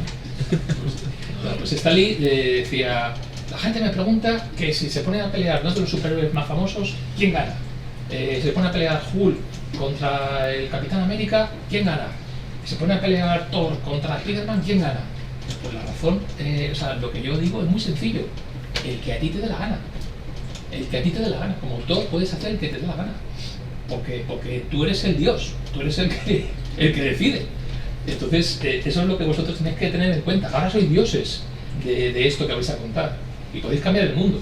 Bueno, pues Stan Lee le decía, la gente me pregunta que si se ponen a pelear dos de los superhéroes más famosos, ¿quién gana? Se pone a pelear Hulk contra el Capitán América, ¿quién gana? Se pone a pelear Thor contra Spider-Man, ¿quién gana? Pues la razón, o sea, lo que yo digo es muy sencillo. El que a ti te dé la gana. El que a ti te dé la gana. Como autor puedes hacer el que te dé la gana. Porque tú eres el Dios, tú eres el que decide. Entonces, eso es lo que vosotros tenéis que tener en cuenta. Ahora sois dioses de esto que vais a contar. Y podéis cambiar el mundo.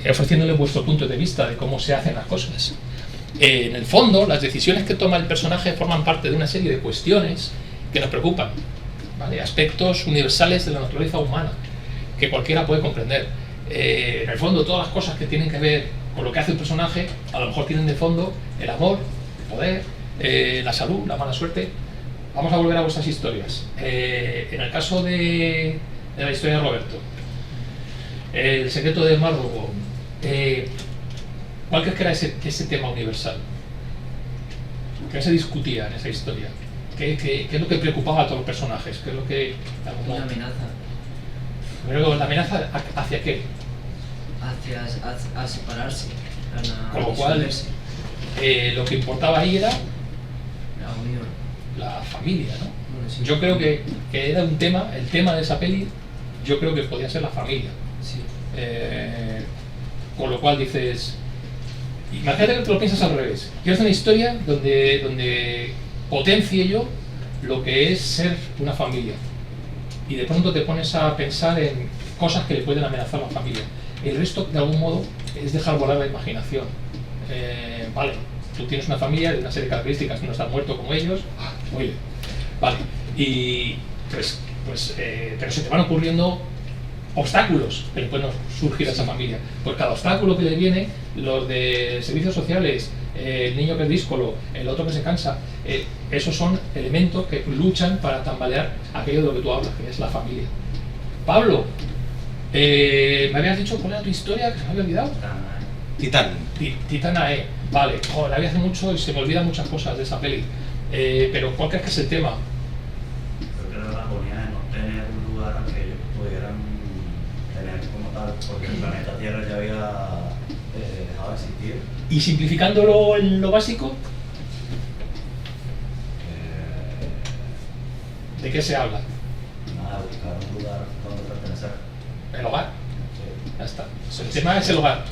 Ofreciéndole vuestro punto de vista de cómo se hacen las cosas. En el fondo, las decisiones que toma el personaje forman parte de una serie de cuestiones que nos preocupan, ¿vale? Aspectos universales de la naturaleza humana que cualquiera puede comprender. En el fondo, todas las cosas que tienen que ver con lo que hace el personaje, a lo mejor tienen de fondo el amor, el poder, la salud, la mala suerte. Vamos a volver a vuestras historias. En el caso de la historia de Roberto, el secreto de Marrobo, ¿cuál crees que era ese tema universal? ¿Qué se discutía en esa historia? ¿Qué es lo que preocupaba a todos los personajes? ¿Qué es lo que... Una amenaza. Pero la amenaza ¿hacia qué? A separarse. Con lo cual, lo que importaba ahí era La unión. la familia, ¿no? Bueno, sí. Yo creo que era un tema, el tema de esa peli, yo creo que podía ser la familia. Sí. Con lo cual dices, imagínate que te lo piensas al revés. Quiero hacer una historia donde potencie yo lo que es ser una familia. Y de pronto te pones a pensar en cosas que le pueden amenazar a la familia. El resto, de algún modo, es dejar volar la imaginación. Vale, tú tienes una familia de una serie de características, no estás muerto como ellos, muy bien. Vale, y pero se te van ocurriendo obstáculos que le pueden surgir a esa familia. Pues cada obstáculo que le viene, los de servicios sociales, el niño que es díscolo, el otro que se cansa, esos son elementos que luchan para tambalear aquello de lo que tú hablas, que es la familia. Pablo, me habías dicho cuál era tu historia, que se me había olvidado. Titán. Titanae, vale, joder, la vi hace mucho y se me olvidan muchas cosas de esa peli. Pero ¿cuál crees que es el tema? Creo que la ponía en no tener un lugar que ellos pudieran tener como tal, porque el planeta Tierra ya había dejado de existir. Y simplificándolo en lo básico, ¿de qué se habla? Nada, buscar un lugar donde pertenecer. El hogar. Ya está. El tema es el hogar.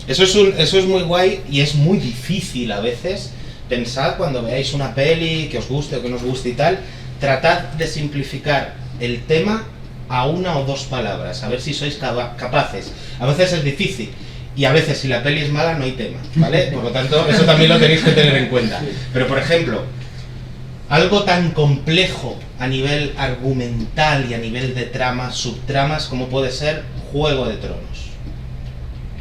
Eso es muy guay y es muy difícil a veces. Pensad cuando veáis una peli que os guste o que no os guste y tal, tratad de simplificar el tema a una o dos palabras, a ver si sois capaces. A veces es difícil y a veces si la peli es mala no hay tema, ¿vale? Por lo tanto, eso también lo tenéis que tener en cuenta. Pero por ejemplo, algo tan complejo a nivel argumental y a nivel de tramas, subtramas, como puede ser Juego de Tronos.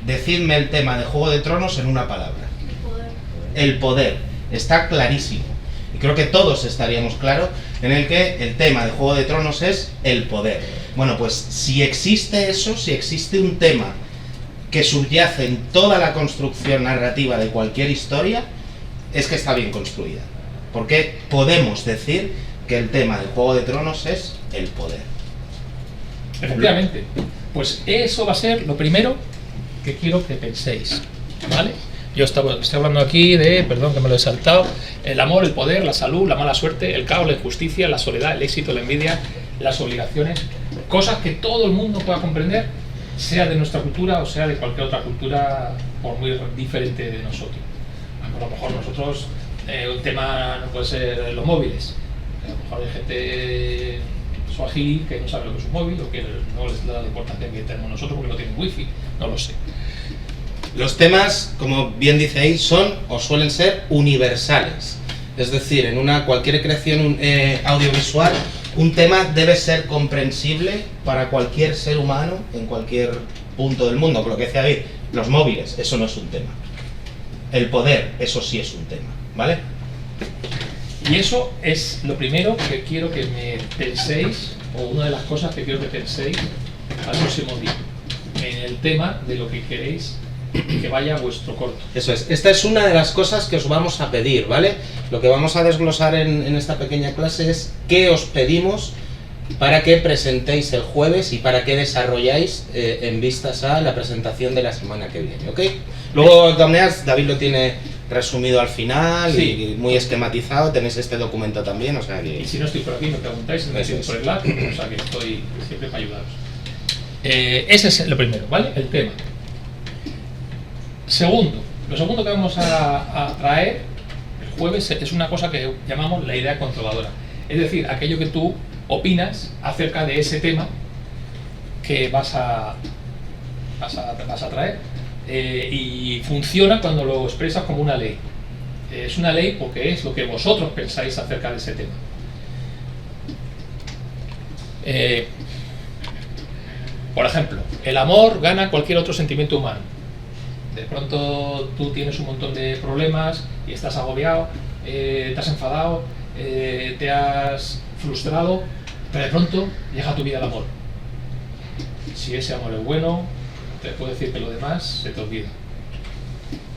Decidme el tema de Juego de Tronos en una palabra. El poder. El poder. Está clarísimo. Y creo que todos estaríamos claros en el que el tema de Juego de Tronos es el poder. Bueno, pues si existe eso, si existe un tema que subyace en toda la construcción narrativa de cualquier historia, es que está bien construida. Porque podemos decir que el tema del Juego de Tronos es el poder. Efectivamente. Pues eso va a ser lo primero que quiero que penséis, ¿vale? Yo estoy hablando aquí de, perdón que me lo he saltado, el amor, el poder, la salud, la mala suerte, el caos, la injusticia, la soledad, el éxito, la envidia, las obligaciones, cosas que todo el mundo pueda comprender, sea de nuestra cultura o sea de cualquier otra cultura, por muy diferente de nosotros. A lo mejor nosotros, un tema no puede ser los móviles, a lo mejor hay gente suajili que no sabe lo que es un móvil o que no les da la importancia que tenemos nosotros porque no tienen wifi, no lo sé. Los temas, como bien dice ahí, son o suelen ser universales. Es decir, en cualquier creación audiovisual, un tema debe ser comprensible para cualquier ser humano en cualquier punto del mundo. Con lo que decía David, los móviles, eso no es un tema. El poder, eso sí es un tema, ¿vale? Y eso es lo primero que quiero que me penséis, o una de las cosas que quiero que penséis al próximo día, en el tema de lo que queréis que vaya a vuestro corto. Eso es. Esta es una de las cosas que os vamos a pedir, ¿vale? Lo que vamos a desglosar en esta pequeña clase es qué os pedimos para que presentéis el jueves y para que desarrolláis en vistas a la presentación de la semana que viene, ¿ok? Luego, de todas maneras, David lo tiene resumido al final, sí, y muy esquematizado, tenéis este documento también, o sea que... Y si no estoy por aquí, me preguntáis, si no estoy por el lado, o sea que estoy siempre para ayudaros. Ese es lo primero, ¿vale? El tema. Segundo, lo segundo que vamos a traer el jueves es una cosa que llamamos la idea controladora. Es decir, aquello que tú opinas acerca de ese tema que vas a traer, y funciona cuando lo expresas como una ley. Es una ley porque es lo que vosotros pensáis acerca de ese tema. Por ejemplo, el amor gana cualquier otro sentimiento humano. De pronto tú tienes un montón de problemas y estás agobiado, te has enfadado, te has frustrado, pero de pronto llega a tu vida el amor. Si ese amor es bueno, te puedo decir que lo demás se te olvida.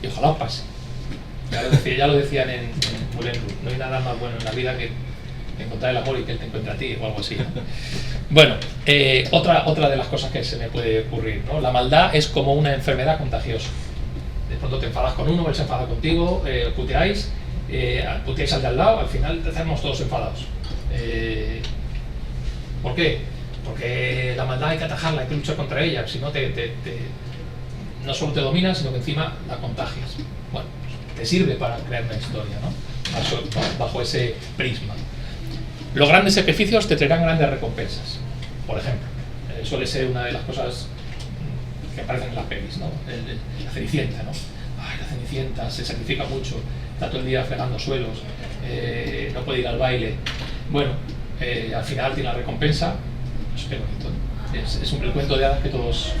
Y ojalá os pase. Ya lo decían en Moulin Rouge, no hay nada más bueno en la vida que encontrar el amor y que él te encuentre a ti, o algo así, ¿no? Bueno, otra de las cosas que se me puede ocurrir, ¿no? La maldad es como una enfermedad contagiosa. De pronto te enfadas con uno, él se enfada contigo, puteáis al de al lado, al final estamos todos enfadados. ¿Por qué? Porque la maldad hay que atajarla, hay que luchar contra ella, si no no solo te domina, sino que encima la contagias. Bueno, te sirve para crear una historia, ¿no? Bajo ese prisma. Los grandes sacrificios te traerán grandes recompensas. Por ejemplo, suele ser una de las cosas que aparecen en las pelis, ¿no? La Cenicienta, ¿no? Ay, la Cenicienta se sacrifica mucho, está todo el día fregando suelos, no puede ir al baile. Bueno, al final tiene la recompensa. Pues qué bonito, ¿no? Es un recuento de hadas que todos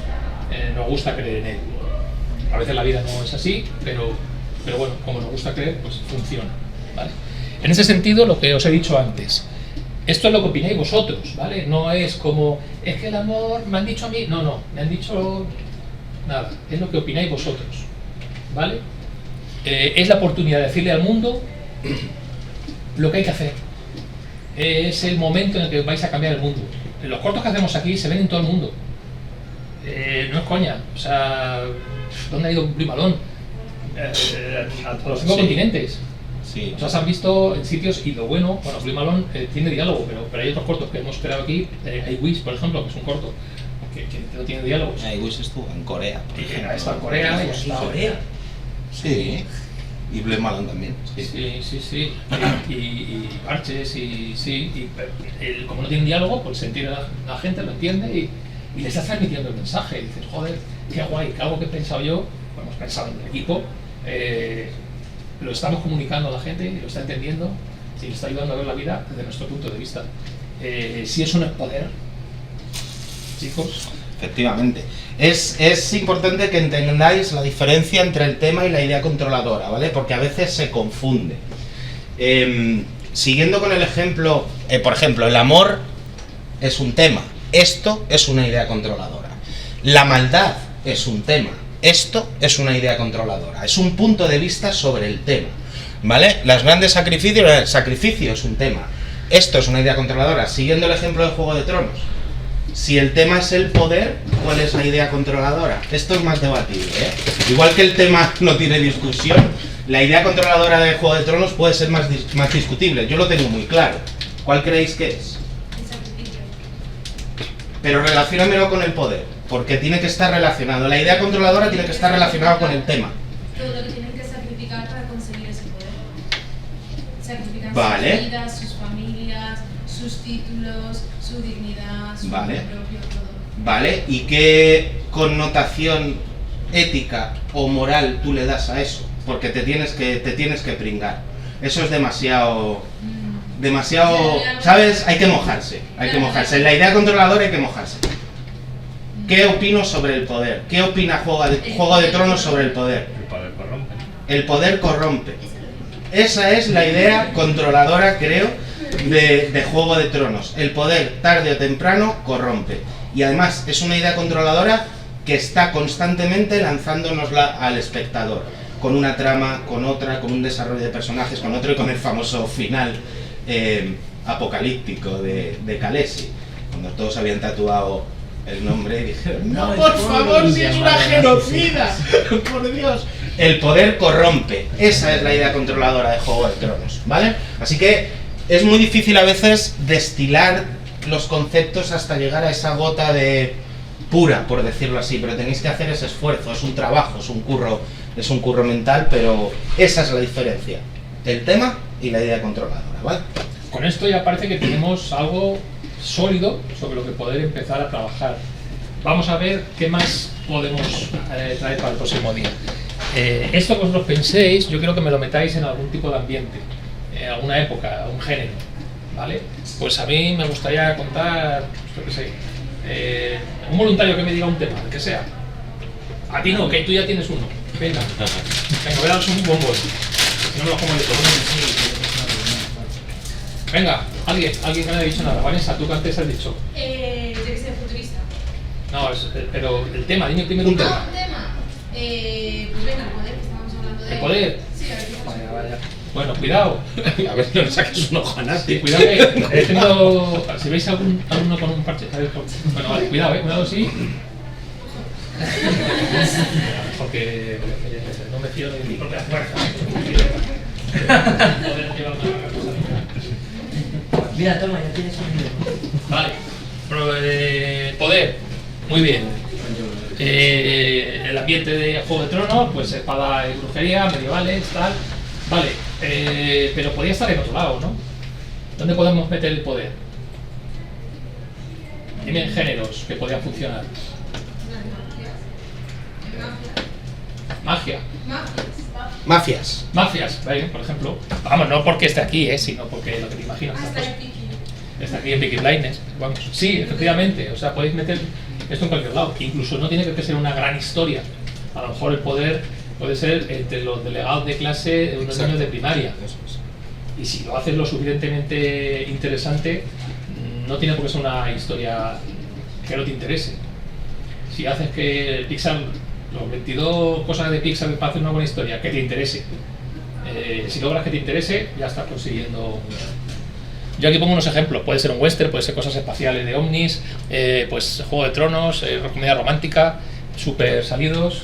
nos gusta creer en él. A veces la vida no es así, pero bueno, como nos gusta creer, pues funciona, ¿vale? En ese sentido, lo que os he dicho antes, esto es lo que opináis vosotros, ¿vale? No es como, es que el amor me han dicho a mí, no, me han dicho nada, es lo que opináis vosotros, ¿vale? Es la oportunidad de decirle al mundo lo que hay que hacer. Es el momento en el que vais a cambiar el mundo. Los cortos que hacemos aquí se ven en todo el mundo. No es coña, o sea, ¿dónde ha ido Blue Malone? A los 5 continentes. Sí. Nos han visto en sitios, y lo bueno, Blue Malone tiene diálogo, pero hay otros cortos que hemos creado aquí, I Wish, por ejemplo, que es un corto que no tiene diálogos. I Wish estuvo en Corea. Está en Corea, y está en Corea. Sí. Y Blue Malone también. Sí. Y Parches, como no tienen diálogo, pues se entiende la gente, lo entiende y le está transmitiendo el mensaje. Y dices, joder, qué guay, que algo que he pensado yo, hemos pensado en el equipo, lo estamos comunicando a la gente y lo está entendiendo y le está ayudando a ver la vida desde nuestro punto de vista. Si eso no es poder, chicos. Efectivamente. Es importante que entendáis la diferencia entre el tema y la idea controladora, ¿vale? Porque a veces se confunde. Siguiendo con el ejemplo, por ejemplo, el amor es un tema. Esto es una idea controladora. La maldad es un tema. Esto es una idea controladora. Es un punto de vista sobre el tema, ¿vale? Los grandes sacrificios, el sacrificio es un tema. Esto es una idea controladora. Siguiendo el ejemplo de Juego de Tronos. Si el tema es el poder, ¿cuál es la idea controladora? Esto es más debatible, ¿eh? Igual que el tema no tiene discusión, la idea controladora de Juego de Tronos puede ser más discutible. Yo lo tengo muy claro. ¿Cuál creéis que es? El sacrificio. Pero relaciónamelo con el poder, porque tiene que estar relacionado. La idea controladora tiene que estar relacionada con el tema. Todo lo que tienen que sacrificar para conseguir ese poder. Sacrificar Vale. sus vidas, sus familias, sus títulos, su dignidad, su Vale. amor propio, todo. ¿Vale? ¿Y qué connotación ética o moral tú le das a eso, porque te tienes que pringar. Eso es demasiado, ¿sabes? Hay que mojarse. En la idea controladora hay que mojarse. ¿Qué opino sobre el poder? ¿Qué opina Juego de Tronos sobre el poder? El poder corrompe. El poder corrompe. Esa es la idea controladora, creo, de Juego de Tronos. El poder, tarde o temprano, corrompe. Y además es una idea controladora que está constantemente lanzándonosla al espectador. Con una trama, con otra, con un desarrollo de personajes, con otro y con el famoso final apocalíptico de Khaleesi. Cuando todos habían tatuado el nombre y dijeron, no, por favor, si es una genocida, por Dios. El poder corrompe. Esa es la idea controladora de Juego de Tronos, ¿vale? Así que es muy difícil a veces destilar los conceptos hasta llegar a esa gota de pura, por decirlo así, pero tenéis que hacer ese esfuerzo, es un trabajo, es un curro mental, pero esa es la diferencia, el tema y la idea controladora, ¿vale? Con esto ya parece que tenemos algo sólido sobre lo que poder empezar a trabajar. Vamos a ver qué más podemos traer para el próximo día. Esto que os lo penséis, yo quiero que me lo metáis en algún tipo de ambiente, en alguna época, un género, ¿vale? Pues a mí me gustaría contar, yo qué sé, un voluntario que me diga un tema, el que sea. A ti no, que tú ya tienes uno. Venga, voy a daros un bombón. Si no me lo como de todo. Venga, alguien que no haya dicho nada. Vanessa, tú que antes has dicho. Yo que sé, futurista. No, pero el tema, dime primero un tema. Un tema. Pues venga, el poder, que estábamos hablando de... ¿El poder? Sí, a ver qué pasa. Vaya. Bueno, cuidado. A ver si no le saques un ojo a nadie. Cuidado que he tenido... Si veis alguno con un parche, ¿sabes? Bueno, vale, cuidado, sí. Porque no me fío de mi propia fuerza. Mira, toma, ya tienes un libro. Vale. Poder. Muy bien. El ambiente de Juego de Tronos, pues espada y brujería, medievales, tal. Vale. Pero podría estar en otro lado, ¿no? ¿Dónde podemos meter el poder? Dime géneros que podrían funcionar. Magia. Mafias, ¿vale? Por ejemplo. Vamos, no porque esté aquí, sino porque lo que te imaginas. Hasta el Piki. Está aquí en Peaky Blinders. Vamos. Sí, efectivamente. O sea, podéis meter esto en cualquier lado. Que incluso no tiene que ser una gran historia. A lo mejor el poder puede ser entre los delegados de clase de unos niños de primaria. Y si lo haces lo suficientemente interesante, no tiene por qué ser una historia que no te interese. Si haces que Pixar, los 22 cosas de Pixar para hacer una buena historia, que te interese. Si logras que te interese, ya estás consiguiendo. Yo aquí pongo unos ejemplos. Puede ser un western, puede ser cosas espaciales de ovnis, pues Juego de Tronos, comedia romántica, super salidos,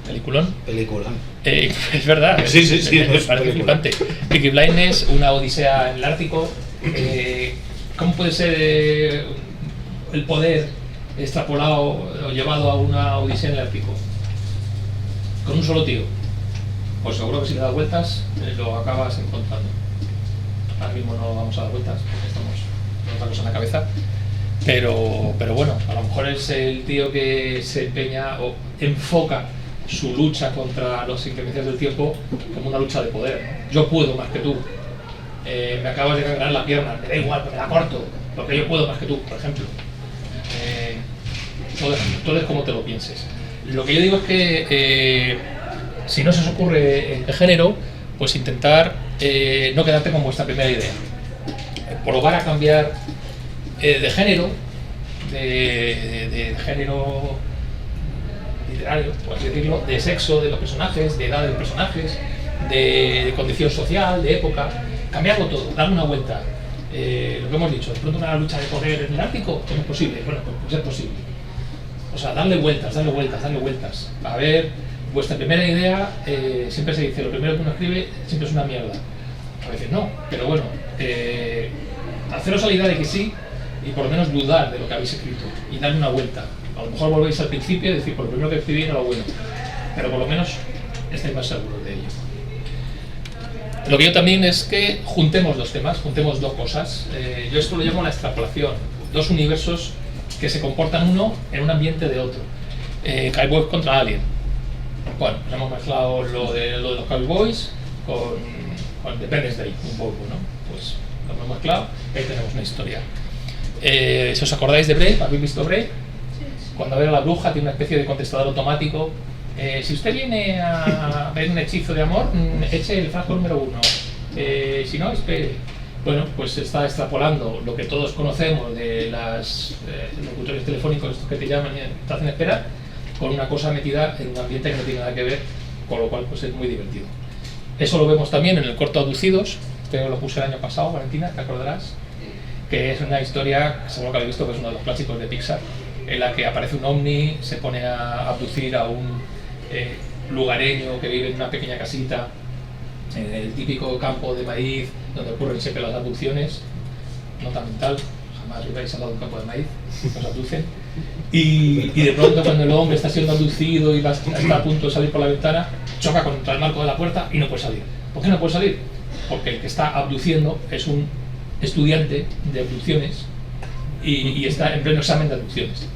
peliculón. Es verdad. Sí, me parece flipante. Peaky Blinders, una odisea en el Ártico. ¿Cómo puede ser el poder extrapolado o llevado a una odisea en el Ártico? Con un solo tío. Pues seguro que si le das vueltas lo acabas encontrando. Ahora mismo no vamos a dar vueltas porque estamos con otra cosa en la cabeza. Pero bueno, a lo mejor es el tío que se empeña o enfoca su lucha contra las inclemencias del tiempo como una lucha de poder. Yo puedo más que tú. Me acabas de ganar la pierna, me da igual, me la corto, porque yo puedo más que tú, por ejemplo. Todo es como te lo pienses. Lo que yo digo es que si no se os ocurre el género, pues intentar no quedarte con vuestra primera idea. Probar a cambiar de género, de género literario, por así decirlo, de sexo de los personajes, de edad de los personajes, de condición social, de época, cambiarlo todo, darle una vuelta. Lo que hemos dicho, de pronto una lucha de poder en el Ártico, ¿cómo es posible? Bueno, pues es posible. O sea, darle vueltas. A ver, vuestra primera idea, siempre se dice, lo primero que uno escribe siempre es una mierda. A veces no, pero bueno, haceros a la idea de que sí y por lo menos dudar de lo que habéis escrito y darle una vuelta. A lo mejor volvéis al principio y decir, por lo primero que escribí era lo bueno, pero por lo menos estáis más seguros de ello. Lo que yo también es que juntemos dos temas, juntemos dos cosas. Yo esto lo llamo la extrapolación, dos universos que se comportan uno en un ambiente de otro. Cowboys contra Alien. Bueno, pues hemos mezclado lo de los Cowboys con Independence Day, un poco, ¿no? Pues lo hemos mezclado y ahí tenemos una historia. Si os acordáis de Brave, ¿habéis visto Brave? Cuando ve a la bruja tiene una especie de contestador automático. Si usted viene a ver un hechizo de amor, eche el frasco número 1. Si no, espere. Bueno, pues está extrapolando lo que todos conocemos de los locutores telefónicos, estos que te llaman y te hacen esperar, con una cosa metida en un ambiente que no tiene nada que ver, con lo cual pues es muy divertido. Eso lo vemos también en el corto Abducidos, que lo puse el año pasado, Valentina, te acordarás, que es una historia, seguro que lo habéis visto, que es uno de los clásicos de Pixar, en la que aparece un ovni, se pone a abducir a un lugareño que vive en una pequeña casita, en el típico campo de maíz donde ocurren siempre las abducciones, nota mental, jamás hubierais al lado de un campo de maíz, nos abducen, y de pronto cuando el hombre está siendo abducido y está a punto de salir por la ventana, choca contra el marco de la puerta y no puede salir. ¿Por qué no puede salir? Porque el que está abduciendo es un estudiante de abducciones y está en pleno examen de abducciones.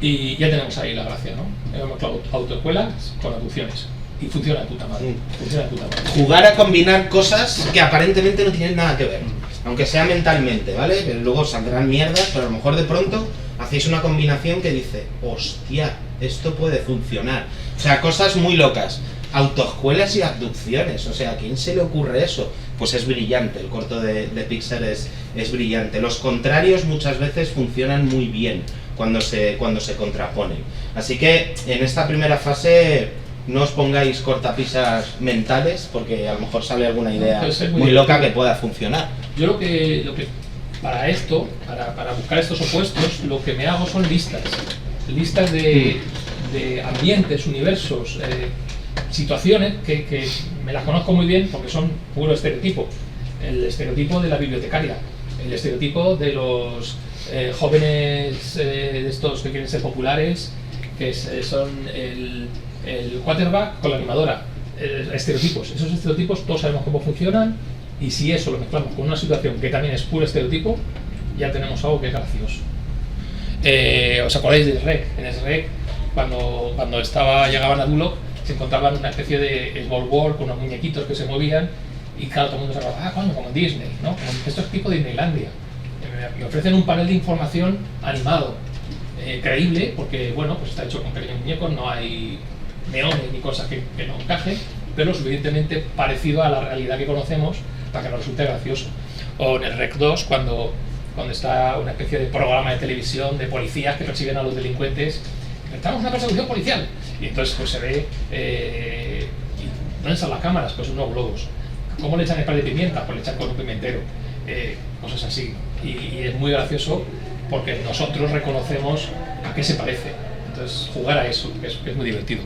Y ya tenemos ahí la gracia, ¿no? Hemos mezclado autoescuelas con abducciones. Y funciona de puta madre. Funciona de puta madre. Jugar a combinar cosas que aparentemente no tienen nada que ver, aunque sea mentalmente, ¿vale? Pero luego saldrán mierdas, pero a lo mejor de pronto hacéis una combinación que dice, hostia, esto puede funcionar. O sea, cosas muy locas. Autoescuelas y abducciones, o sea, ¿a quién se le ocurre eso? Pues es brillante, el corto de Pixar es brillante. Los contrarios muchas veces funcionan muy bien cuando se contraponen. Así que en esta primera fase no os pongáis cortapisas mentales, porque a lo mejor sale alguna idea muy loca que pueda funcionar. Yo lo que para esto, para buscar estos opuestos, lo que me hago son listas de ambientes, universos, situaciones que me las conozco muy bien porque son puro estereotipo. El estereotipo de la bibliotecaria, el estereotipo de los jóvenes de estos que quieren ser populares, que son el quarterback con la animadora. Estereotipos, esos estereotipos todos sabemos cómo funcionan, y si eso lo mezclamos con una situación que también es puro estereotipo, ya tenemos algo que es gracioso. ¿Os acordáis de Shrek? En Shrek, cuando llegaban a Duloc, se encontraban una especie de small world con unos muñequitos que se movían, y claro, todo el mundo se acordaba, coño, como en Disney, ¿no? Esto es tipo Disneylandia. Me ofrecen un panel de información animado, creíble, porque bueno, pues está hecho con pequeños muñecos, no hay neones ni cosas que no encajen, pero suficientemente parecido a la realidad que conocemos para que nos resulte gracioso. O en el Rec 2, cuando está una especie de programa de televisión de policías que persiguen a los delincuentes, estamos en una persecución policial, y entonces pues se ve ¿dónde están las cámaras? Pues unos globos. ¿Cómo le echan el spray de pimienta? Pues le echan con un pimentero, cosas así, y es muy gracioso porque nosotros reconocemos a qué se parece. Entonces jugar a eso, que es muy divertido.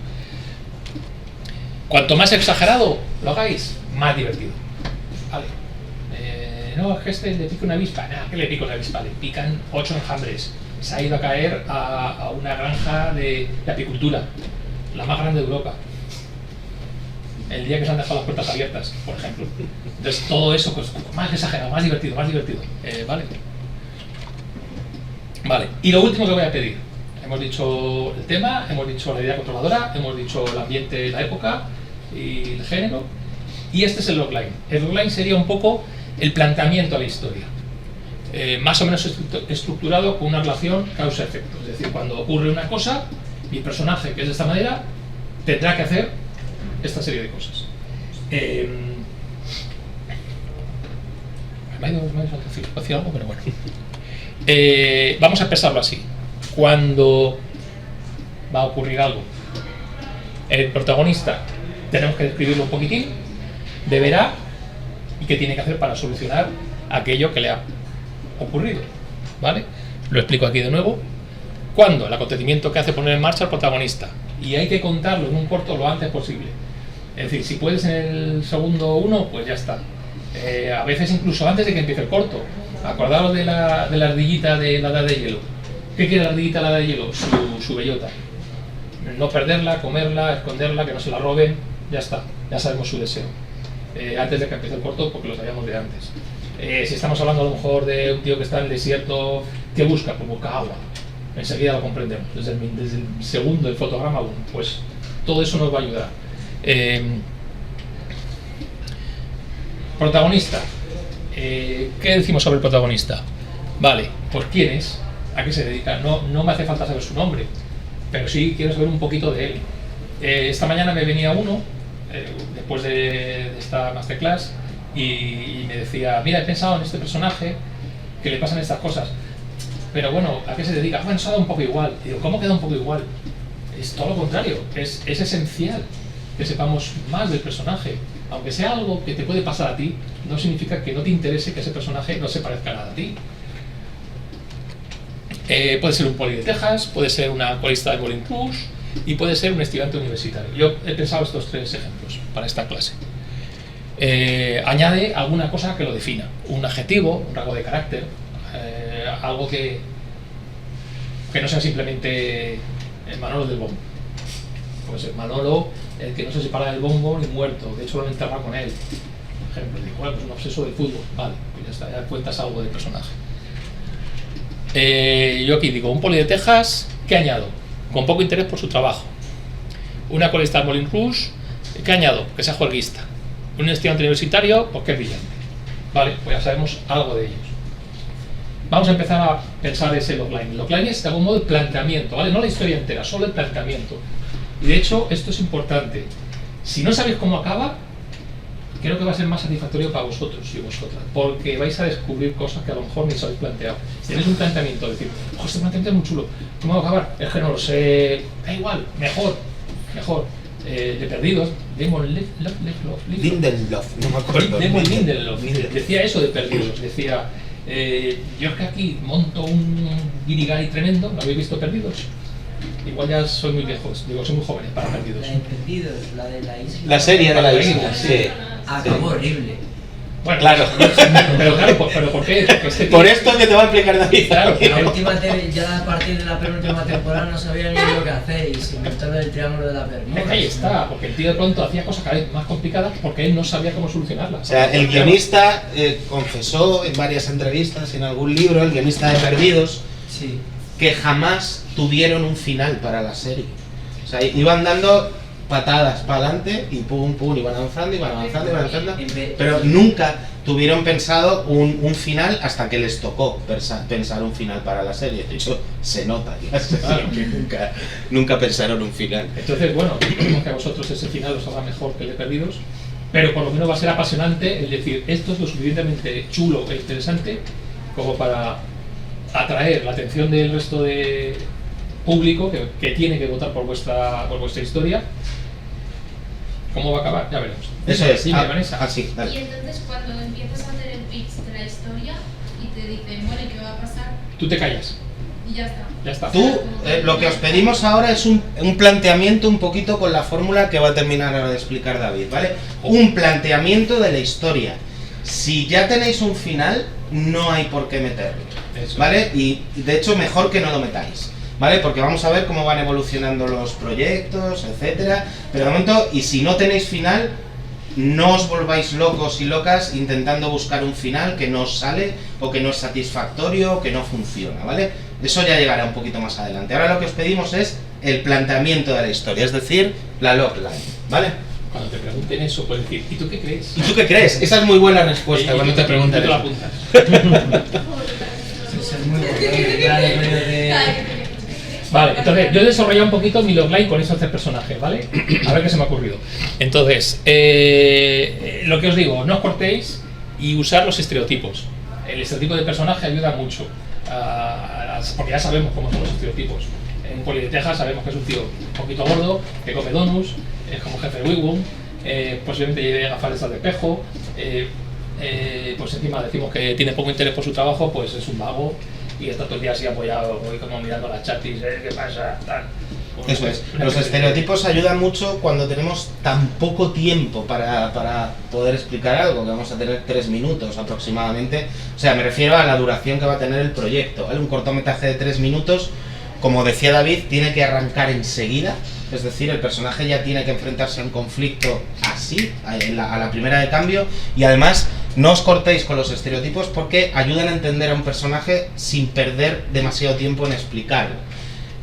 Cuanto más exagerado lo hagáis, más divertido. Vale. No, es que le pica una avispa. Nada, ¿qué le pica una avispa? Le pican 8 enjambres. Se ha ido a caer a una granja de apicultura, la más grande de Europa. El día que se han dejado las puertas abiertas, por ejemplo. Entonces todo eso, pues más exagerado, más divertido. ¿Vale? Vale. Y lo último que voy a pedir. Hemos dicho el tema, hemos dicho la idea controladora, hemos dicho el ambiente, la época y el género. Y este es el logline. El logline sería un poco el planteamiento a la historia. Más o menos estructurado con una relación causa-efecto. Es decir, cuando ocurre una cosa, mi personaje, que es de esta manera, tendrá que hacer esta serie de cosas. Me ha ido decir algo, pero bueno. Vamos a empezarlo así. Cuando va a ocurrir algo, el protagonista, tenemos que describirlo un poquitín, deberá y qué tiene que hacer para solucionar aquello que le ha ocurrido, ¿vale? Lo explico aquí de nuevo. Cuando el acontecimiento que hace poner en marcha al protagonista, y hay que contarlo en un corto lo antes posible. Es decir, si puedes en el segundo 1, pues ya está. A veces incluso antes de que empiece el corto. Acordaros de la ardillita de la edad de hielo. ¿Qué quiere la ardillita de la edad de hielo? Su bellota. No perderla, comerla, esconderla, que no se la roben, ya está, ya sabemos su deseo. Antes de que empiece el corto, porque lo sabíamos de antes. Si estamos hablando a lo mejor de un tío que está en el desierto, ¿qué busca? Pues busca agua. Enseguida lo comprendemos, desde el segundo del fotograma 1. Pues todo eso nos va a ayudar. Protagonista. ¿Qué decimos sobre el protagonista? Vale, pues quién es, a qué se dedica. No me hace falta saber su nombre, pero sí quiero saber un poquito de él. Esta mañana me venía uno, después de esta masterclass, y me decía, mira, he pensado en este personaje, que le pasan estas cosas, pero bueno, ¿a qué se dedica? Bueno, eso da un poco igual. Y digo, ¿cómo queda un poco igual? Es todo lo contrario, es esencial que sepamos más del personaje. Aunque sea algo que te puede pasar a ti, no significa que no te interese que ese personaje no se parezca nada a ti. Puede ser un poli de Texas, puede ser una colista de Moulin Rouge y puede ser un estudiante universitario. Yo he pensado estos 3 ejemplos para esta clase. Añade alguna cosa que lo defina, un adjetivo, un rasgo de carácter, algo que no sea simplemente el Manolo del bombo. Puede ser Manolo, el que no se separa del bombo ni muerto, de hecho lo han enterrado con él. Por ejemplo, digo, bueno, pues un obseso del fútbol, vale, pues ya está, ya cuentas algo del personaje. Yo aquí digo, un poli de Texas, ¿qué añado? Con poco interés por su trabajo. Una colista de Moulin Rouge, ¿qué añado? Que sea juerguista. Un estudiante universitario, pues que es brillante. Vale, pues ya sabemos algo de ellos. Vamos a empezar a pensar ese logline. El logline es de algún modo el planteamiento, ¿vale? No la historia entera, solo el planteamiento. Y de hecho, esto es importante. Si no sabéis cómo acaba, creo que va a ser más satisfactorio para vosotros y vosotras, porque vais a descubrir cosas que a lo mejor ni os habéis planteado. Si tenéis un planteamiento, decir, ojo, este planteamiento es muy chulo, ¿cómo va a acabar? Es que no lo sé, da igual, mejor. De Perdidos, Damon Lindelof, no me acuerdo. Damon Lindelof decía eso de Perdidos, decía, yo es que aquí monto un guirigay tremendo, ¿lo habéis visto Perdidos? Igual ya soy muy viejos, digo, soy muy jóvenes para Perdidos. La de Perdidos, la de la isla. La serie de la isla, sí. Acabó horrible. Bueno, Claro. Pero claro, ¿pero por qué? Porque este Por esto que te va a explicar David. Claro, La última ya a partir de la penúltima temporada no sabía ni lo que hacer y se inventó el triángulo de la Bermuda. ahí está, porque el tío de pronto hacía cosas cada vez más complicadas porque él no sabía cómo solucionarlas. O sea, el guionista confesó en varias entrevistas, en algún libro, el guionista de Perdidos, Sí. que jamás tuvieron un final para la serie. O sea, iban dando patadas para adelante y pum, pum, iban avanzando, pero nunca tuvieron pensado un final hasta que les tocó pensar un final para la serie. De hecho, se nota que nunca pensaron un final. Entonces, bueno, esperemos que a vosotros ese final os haga mejor que el de Perdidos, pero por lo menos va a ser apasionante el decir, esto es lo suficientemente chulo e interesante como para atraer la atención del resto de público que tiene que votar por vuestra historia. ¿Cómo va a acabar? Ya veremos. Eso es. Dime, Vanessa. Sí, Y dale. entonces cuando empiezas a hacer el pitch de la historia y te dicen, bueno, ¿y qué va a pasar? Tú te callas. Y ya está. Ya está. Tú, lo que os pedimos ahora es un planteamiento un poquito con la fórmula que va a terminar ahora de explicar David, ¿vale? Un planteamiento de la historia. Si ya tenéis un final, no hay por qué meterlo, Eso. ¿vale? Y de hecho, mejor que no lo metáis, ¿vale? Porque vamos a ver cómo van evolucionando los proyectos, etcétera. Pero de momento, y si no tenéis final, no os volváis locos y locas intentando buscar un final que no os sale, o que no es satisfactorio, o que no funciona, ¿vale? Eso ya llegará un poquito más adelante. Ahora lo que os pedimos es el planteamiento de la historia, es decir, la logline, ¿vale? Cuando te pregunten eso, puedes decir, ¿y tú qué crees? ¿Y tú qué crees? Esa es muy buena respuesta Y cuando tú te preguntan tú te lo eso. apuntas. Eso es muy de... Vale, entonces yo he desarrollado un poquito mi logline con esos 3 personajes, ¿vale? A ver qué se me ha ocurrido. Entonces, lo que os digo, no os cortéis y usar los estereotipos. El estereotipo de personaje ayuda mucho, porque ya sabemos cómo son los estereotipos. En Poli de Texas sabemos que es un tío un poquito gordo, que come donuts, es como jefe de Wigwam, posiblemente lleve gafas de espejo, pues encima decimos que tiene poco interés por su trabajo, pues es un vago y está todo el día así apoyado, voy como mirando las chatis, ¿qué pasa? Tal. Eso es. Los estereotipos ayudan mucho cuando tenemos tan poco tiempo para poder explicar algo, que vamos a tener 3 minutos aproximadamente. O sea, me refiero a la duración que va a tener el proyecto, ¿vale? Un cortometraje de 3 minutos, como decía David, tiene que arrancar enseguida. Es decir, el personaje ya tiene que enfrentarse a un conflicto así, a la primera de cambio, y además no os cortéis con los estereotipos porque ayudan a entender a un personaje sin perder demasiado tiempo en explicarlo.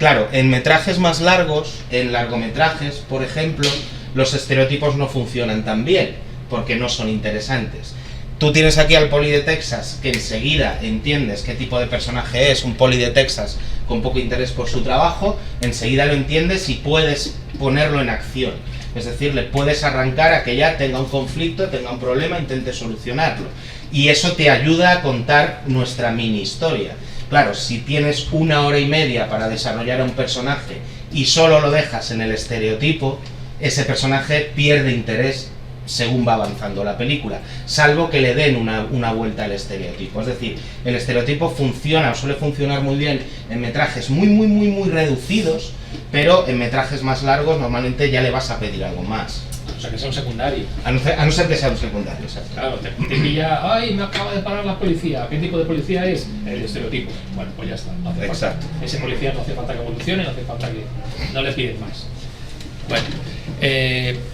Claro, en metrajes más largos, en largometrajes, por ejemplo, los estereotipos no funcionan tan bien, porque no son interesantes. Tú tienes aquí al poli de Texas, que enseguida entiendes qué tipo de personaje es, un poli de Texas con poco interés por su trabajo, enseguida lo entiendes y puedes ponerlo en acción. Es decir, le puedes arrancar a que ya tenga un conflicto, tenga un problema, intente solucionarlo. Y eso te ayuda a contar nuestra mini historia. Claro, si tienes 1 hora y media para desarrollar a un personaje y solo lo dejas en el estereotipo, ese personaje pierde interés según va avanzando la película, salvo que le den una vuelta al estereotipo. Es decir, el estereotipo funciona o suele funcionar muy bien en metrajes muy reducidos, pero en metrajes más largos normalmente ya le vas a pedir algo más. O sea, que sea un secundario. A no ser que sea un secundario, exacto. Claro, te pilla, ay, me acaba de parar la policía. ¿Qué tipo de policía es? El estereotipo. Bueno, pues ya está. No hace Exacto. falta. Ese policía no hace falta que evolucione, no hace falta que... No le pides más. Bueno,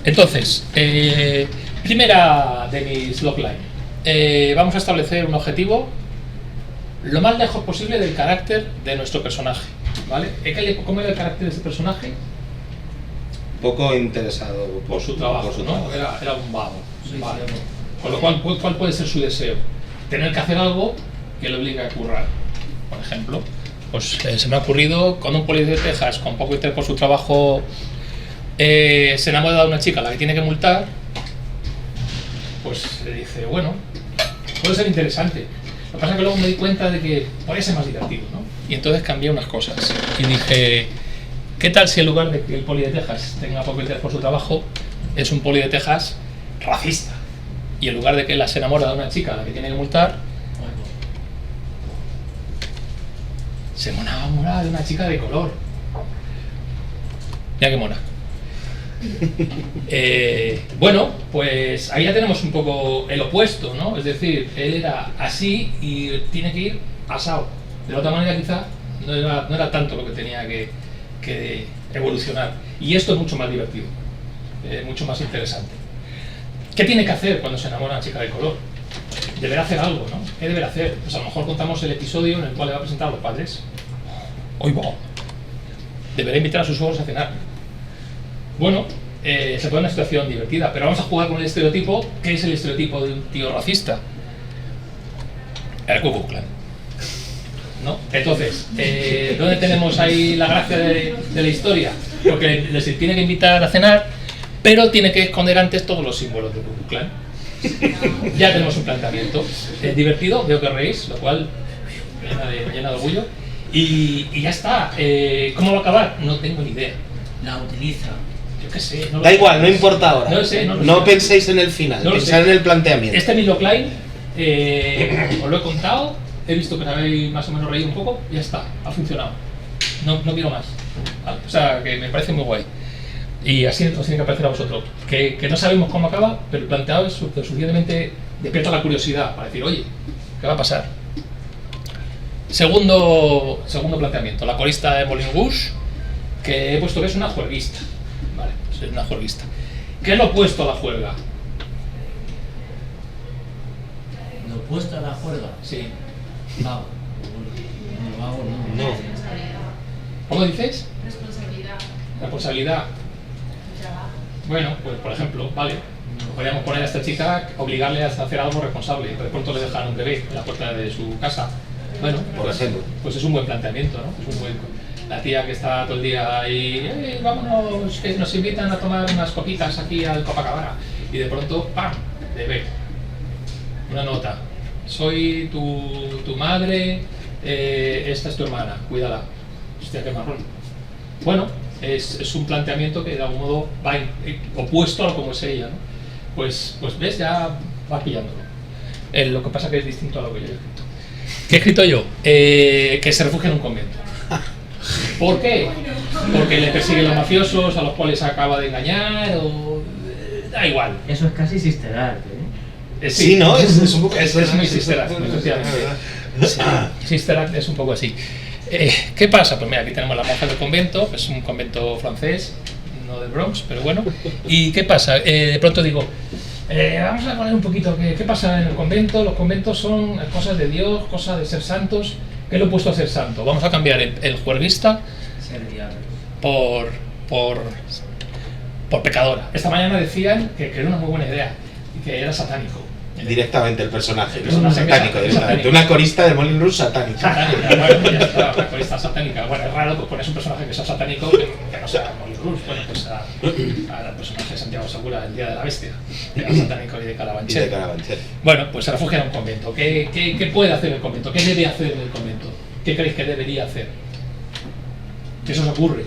entonces, primera de mis logline. Vamos a establecer un objetivo lo más lejos posible del carácter de nuestro personaje, ¿vale? ¿Cómo era el carácter de ese personaje? Poco interesado Por su trabajo, por su ¿no? trabajo. Era un vago. Sí, Vale. sí, Con lo cual, ¿cuál puede ser su deseo? Tener que hacer algo que le obligue a currar. Por ejemplo, pues se me ha ocurrido con un policía de Texas con poco interés por su trabajo, se enamora de una chica a la que tiene que multar, pues le dice, bueno, puede ser interesante. Lo que pasa es que luego me di cuenta de que podría ser más divertido, ¿no? Y entonces cambié unas cosas y dije, ¿qué tal si en lugar de que el poli de Texas tenga poco interés por su trabajo, es un poli de Texas racista? Y en lugar de que él se enamora de una chica a la que tiene que multar, se enamora de una chica de color. Mira qué mona. Bueno, pues ahí ya tenemos un poco el opuesto, ¿no? Es decir, él era así y tiene que ir asado. De la otra manera quizá no era tanto lo que tenía que evolucionar. Y esto es mucho más divertido, mucho más interesante. ¿Qué tiene que hacer cuando se enamora una chica de color? Deberá hacer algo, ¿no? ¿Qué deberá hacer? Pues a lo mejor contamos el episodio en el cual le va a presentar a los padres. ¡Oy, va! Deberá invitar a sus suegros a cenar. Bueno, se pone una situación divertida, pero vamos a jugar con el estereotipo. ¿Qué es el estereotipo de un tío racista? El Ku Klux Klan, ¿no? Entonces, ¿dónde tenemos ahí la gracia de la historia? Porque les tiene que invitar a cenar, pero tiene que esconder antes todos los símbolos del Ku Klux Klan. Ya tenemos un planteamiento divertido, veo que reís, lo cual me llena de orgullo. Y ya está. ¿Cómo va a acabar? No tengo ni idea. La utiliza. Yo qué sé. No lo Da sé. igual, no importa ahora. No lo sé, no lo No sé. penséis en el final, No lo pensad sé. en el planteamiento. Este es mi logline, os lo he contado, he visto que os habéis más o menos reído un poco, ya está, ha funcionado. No quiero más. ¿Vale? O sea, que me parece muy guay. Y así os tiene que parecer a vosotros. Que no sabemos cómo acaba, pero el planteado es suficientemente despierta la curiosidad para decir, oye, ¿qué va a pasar? Segundo planteamiento, la corista de Moulin Rouge, que he puesto que es una juerguista. Vale, pues es una juerguista. ¿Qué es lo opuesto a la juerga? Lo opuesto a la juerga. Sí. Vago. No, vago no. No. Responsabilidad. ¿Cómo dices? Responsabilidad. Responsabilidad. Trabajo. Bueno, pues por ejemplo, vale, podríamos poner a esta chica, obligarle a hacer algo responsable, de pronto le dejan un bebé en la puerta de su casa. Bueno, Por ejemplo. pues es un buen planteamiento, ¿no? Es un buen, la tía que está todo el día ahí, vámonos, que nos invitan a tomar unas copitas aquí al Copacabana, y de pronto, ¡pam!, bebé. Una nota. Soy tu madre, esta es tu hermana, cuídala. Hostia, qué marrón. Bueno, es un planteamiento que de algún modo va opuesto a como es ella, ¿no? Pues ves, ya vas pillándolo. Lo que pasa que es distinto a lo que yo he escrito. ¿Qué he escrito yo? Que se refugia en un convento. ¿Por qué? Porque le persiguen los mafiosos a los cuales acaba de engañar o... da igual. Eso es casi Sister Act, ¿eh? Sí, ¿no? Es un poco... Es muy Sister Act, efectivamente. Sí, Sister Act es un poco así. ¿Qué pasa? Pues mira, aquí tenemos la monja del convento, es un convento francés, no del Bronx, pero bueno. ¿Y qué pasa? De pronto digo, vamos a poner un poquito, ¿qué pasa en el convento? Los conventos son cosas de Dios, cosas de ser santos. ¿Qué es lo opuesto a ser santo? Vamos a cambiar el juerguista Ser diablo. por pecadora. Esta mañana decían que era una muy buena idea y que era satánico. Directamente el personaje, El personaje satánico, es directamente. satánico. Una corista de Moulin Rouge satánica. Satánica, bueno, ya está, la corista satánica. Bueno, es raro, pues pones un personaje que sea satánico que no sea Moulin Rouge. Bueno, pues al personaje de Santiago Segura, el Día de la Bestia, que era satánico y de Y Carabanchel. de Carabanchel. Bueno, pues se refugia en un convento. ¿Qué puede hacer el convento? ¿Qué debe hacer el convento? ¿Qué creéis que debería hacer? ¿Qué se os ocurre?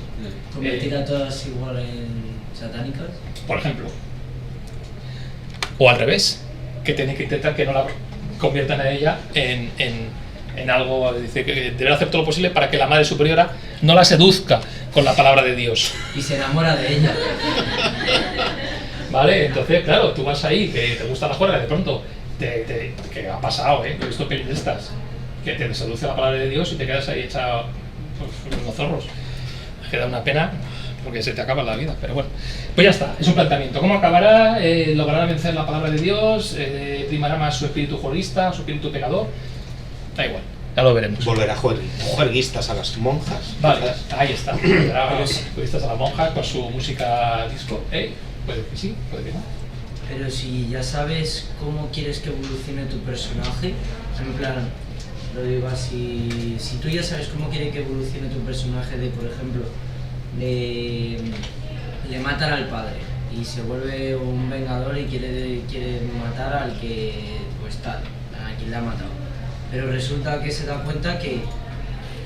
Convertir a todas igual en satánicas. Por ejemplo. O al revés, que tiene que intentar que no la conviertan a ella en algo, dice que deberá hacer todo lo posible para que la madre superiora no la seduzca con la palabra de Dios. Y se enamora de ella. ¿Vale? Entonces, claro, tú vas ahí, que te gusta la juerga, de pronto, que ha pasado, he visto pelis de estas, que te seduce la palabra de Dios y te quedas ahí echado pues, unos zorros. Me queda una pena, porque se te acaba la vida, pero bueno. Pues ya está, es un planteamiento. ¿Cómo acabará? ¿Logrará vencer la palabra de Dios? ¿Primará más su espíritu juerguista, su espíritu pecador? Da igual, ya lo veremos. Volverá juerguistas a las monjas. Vale, quizás. ahí está. Volverá juerguistas a la monja con su música disco. Puede que sí, puede que no. Pero si ya sabes cómo quieres que evolucione tu personaje, en plan, lo digo así, si tú ya sabes cómo quiere que evolucione tu personaje de, por ejemplo, le matan al padre y se vuelve un vengador y quiere matar al que, pues tal, a quien le ha matado. Pero resulta que se da cuenta que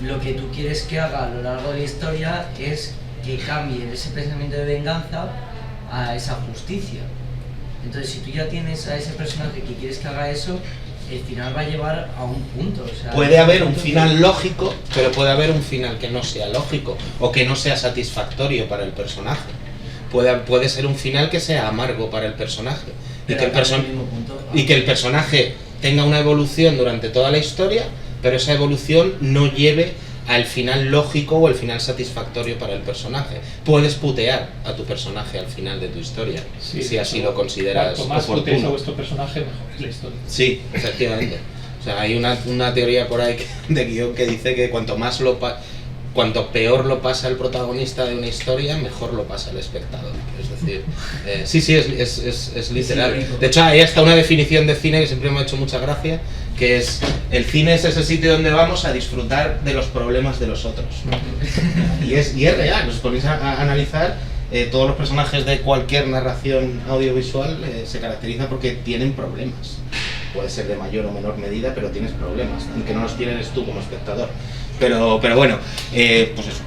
lo que tú quieres que haga a lo largo de la historia es que cambie ese pensamiento de venganza a esa justicia. Entonces, si tú ya tienes a ese personaje que quieres que haga eso, el final va a llevar a un punto. O sea, Puede haber un final lógico, pero puede haber un final que no sea lógico o que no sea satisfactorio para el personaje. Puede ser un final que sea amargo para el personaje y que el personaje tenga una evolución durante toda la historia, pero esa evolución no lleve al final lógico o el final satisfactorio para el personaje. Puedes putear a tu personaje al final de tu historia, si así lo consideras cuanto más putees a oportuno. vuestro personaje, mejor es la historia. Sí, efectivamente. O sea, hay una teoría por ahí de guión que dice que cuanto peor lo pasa el protagonista de una historia, mejor lo pasa el espectador. Es decir, sí, es literal. De hecho, hay hasta una definición de cine que siempre me ha hecho mucha gracia, que es: el cine es ese sitio donde vamos a disfrutar de los problemas de los otros. Y es real, os ponéis a analizar, todos los personajes de cualquier narración audiovisual se caracterizan porque tienen problemas. Puede ser de mayor o menor medida, pero tienes problemas, aunque no los tienes tú como espectador. Pero bueno, pues eso.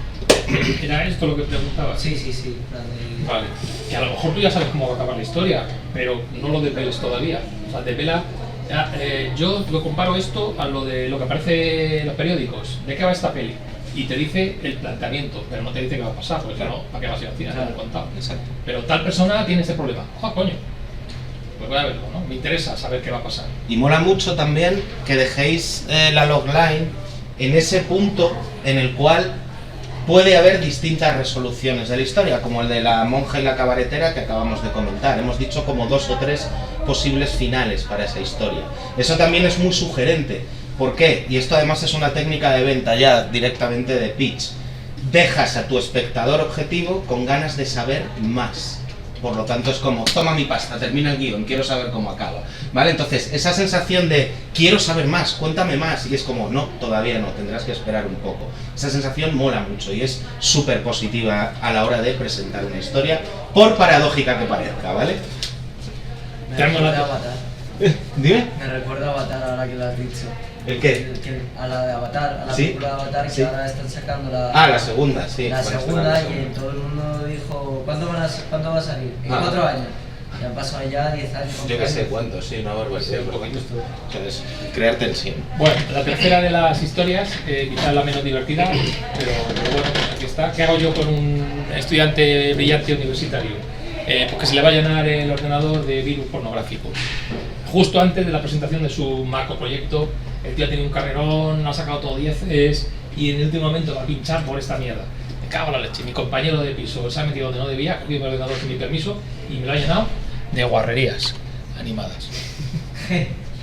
¿Era esto lo que preguntabas? Sí. Vale. Que a lo mejor tú ya sabes cómo va a acabar la historia, pero no lo desveles todavía. O sea, desvela. Yo lo comparo esto a lo de lo que aparece en los periódicos. ¿De qué va esta peli? Y te dice el planteamiento, pero no te dice qué va a pasar, porque claro, ¿para qué vas a ir al cine? Claro. Te lo he contado. Exacto. Pero tal persona tiene este problema. ¡Ah, coño! Pues voy a verlo, ¿no? Me interesa saber qué va a pasar. Y mola mucho también que dejéis la logline en ese punto en el cual puede haber distintas resoluciones de la historia, como el de la monja y la cabaretera que acabamos de comentar. Hemos dicho como 2 o 3 posibles finales para esa historia. Eso también es muy sugerente. ¿Por qué? Y esto además es una técnica de venta ya directamente de pitch. Dejas a tu espectador objetivo con ganas de saber más. Por lo tanto es como: toma mi pasta, termina el guión, quiero saber cómo acaba. ¿Vale? Entonces, esa sensación de quiero saber más, cuéntame más, y es como: no, todavía no, tendrás que esperar un poco. Esa sensación mola mucho y es súper positiva a la hora de presentar una historia, por paradójica que parezca, ¿vale? Me Tengo recuerda a la- Avatar. Dime. Me recuerda a Avatar ahora que lo has dicho. ¿El qué? A la de Avatar, a la ¿Sí? película de Avatar, que Sí. ahora están sacando la... La segunda, sí. La van a estrenar segunda, la y segunda. todo el mundo dijo, ¿cuándo va a salir? En 4 años. Ya han pasado ya 10 años. Yo que sé cuánto, sí, una barbaridad. un poquito. Entonces, crear tensión. Bueno, la tercera de las historias, quizás la menos divertida, pero bueno, aquí está. ¿Qué hago yo con un estudiante brillante universitario? Porque se le va a llenar el ordenador de virus pornográficos. Justo antes de la presentación de su macroproyecto, el tío tiene un carrerón, ha sacado todo 10 y en el último momento va a pinchar por esta mierda. Me cago en la leche. Mi compañero de piso se ha metido donde no debía, ha cogido el ordenador sin mi permiso y me lo ha llenado de guarrerías animadas.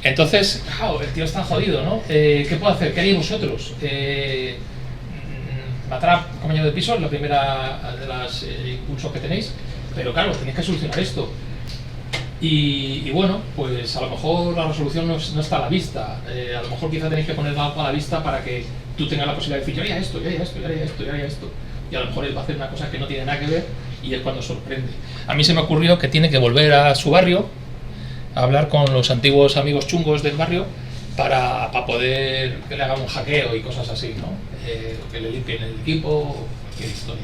Entonces, claro, el tío está jodido, ¿no? ¿Qué puedo hacer? ¿Qué haréis vosotros? compañero de piso, es la primera de las impulsos que tenéis, pero claro, tenéis que solucionar esto. Y bueno, pues a lo mejor la resolución no está a la vista. A lo mejor quizá tenéis que poner algo a la vista para que tú tengas la posibilidad de decir, yo haría esto, yo haría esto, yo haría esto, yo haría esto. Y a lo mejor él va a hacer una cosa que no tiene nada que ver y es cuando sorprende. A mí se me ocurrió que tiene que volver a su barrio, a hablar con los antiguos amigos chungos del barrio para poder que le hagan un hackeo y cosas así, ¿no? Que le limpien el equipo, cualquier historia.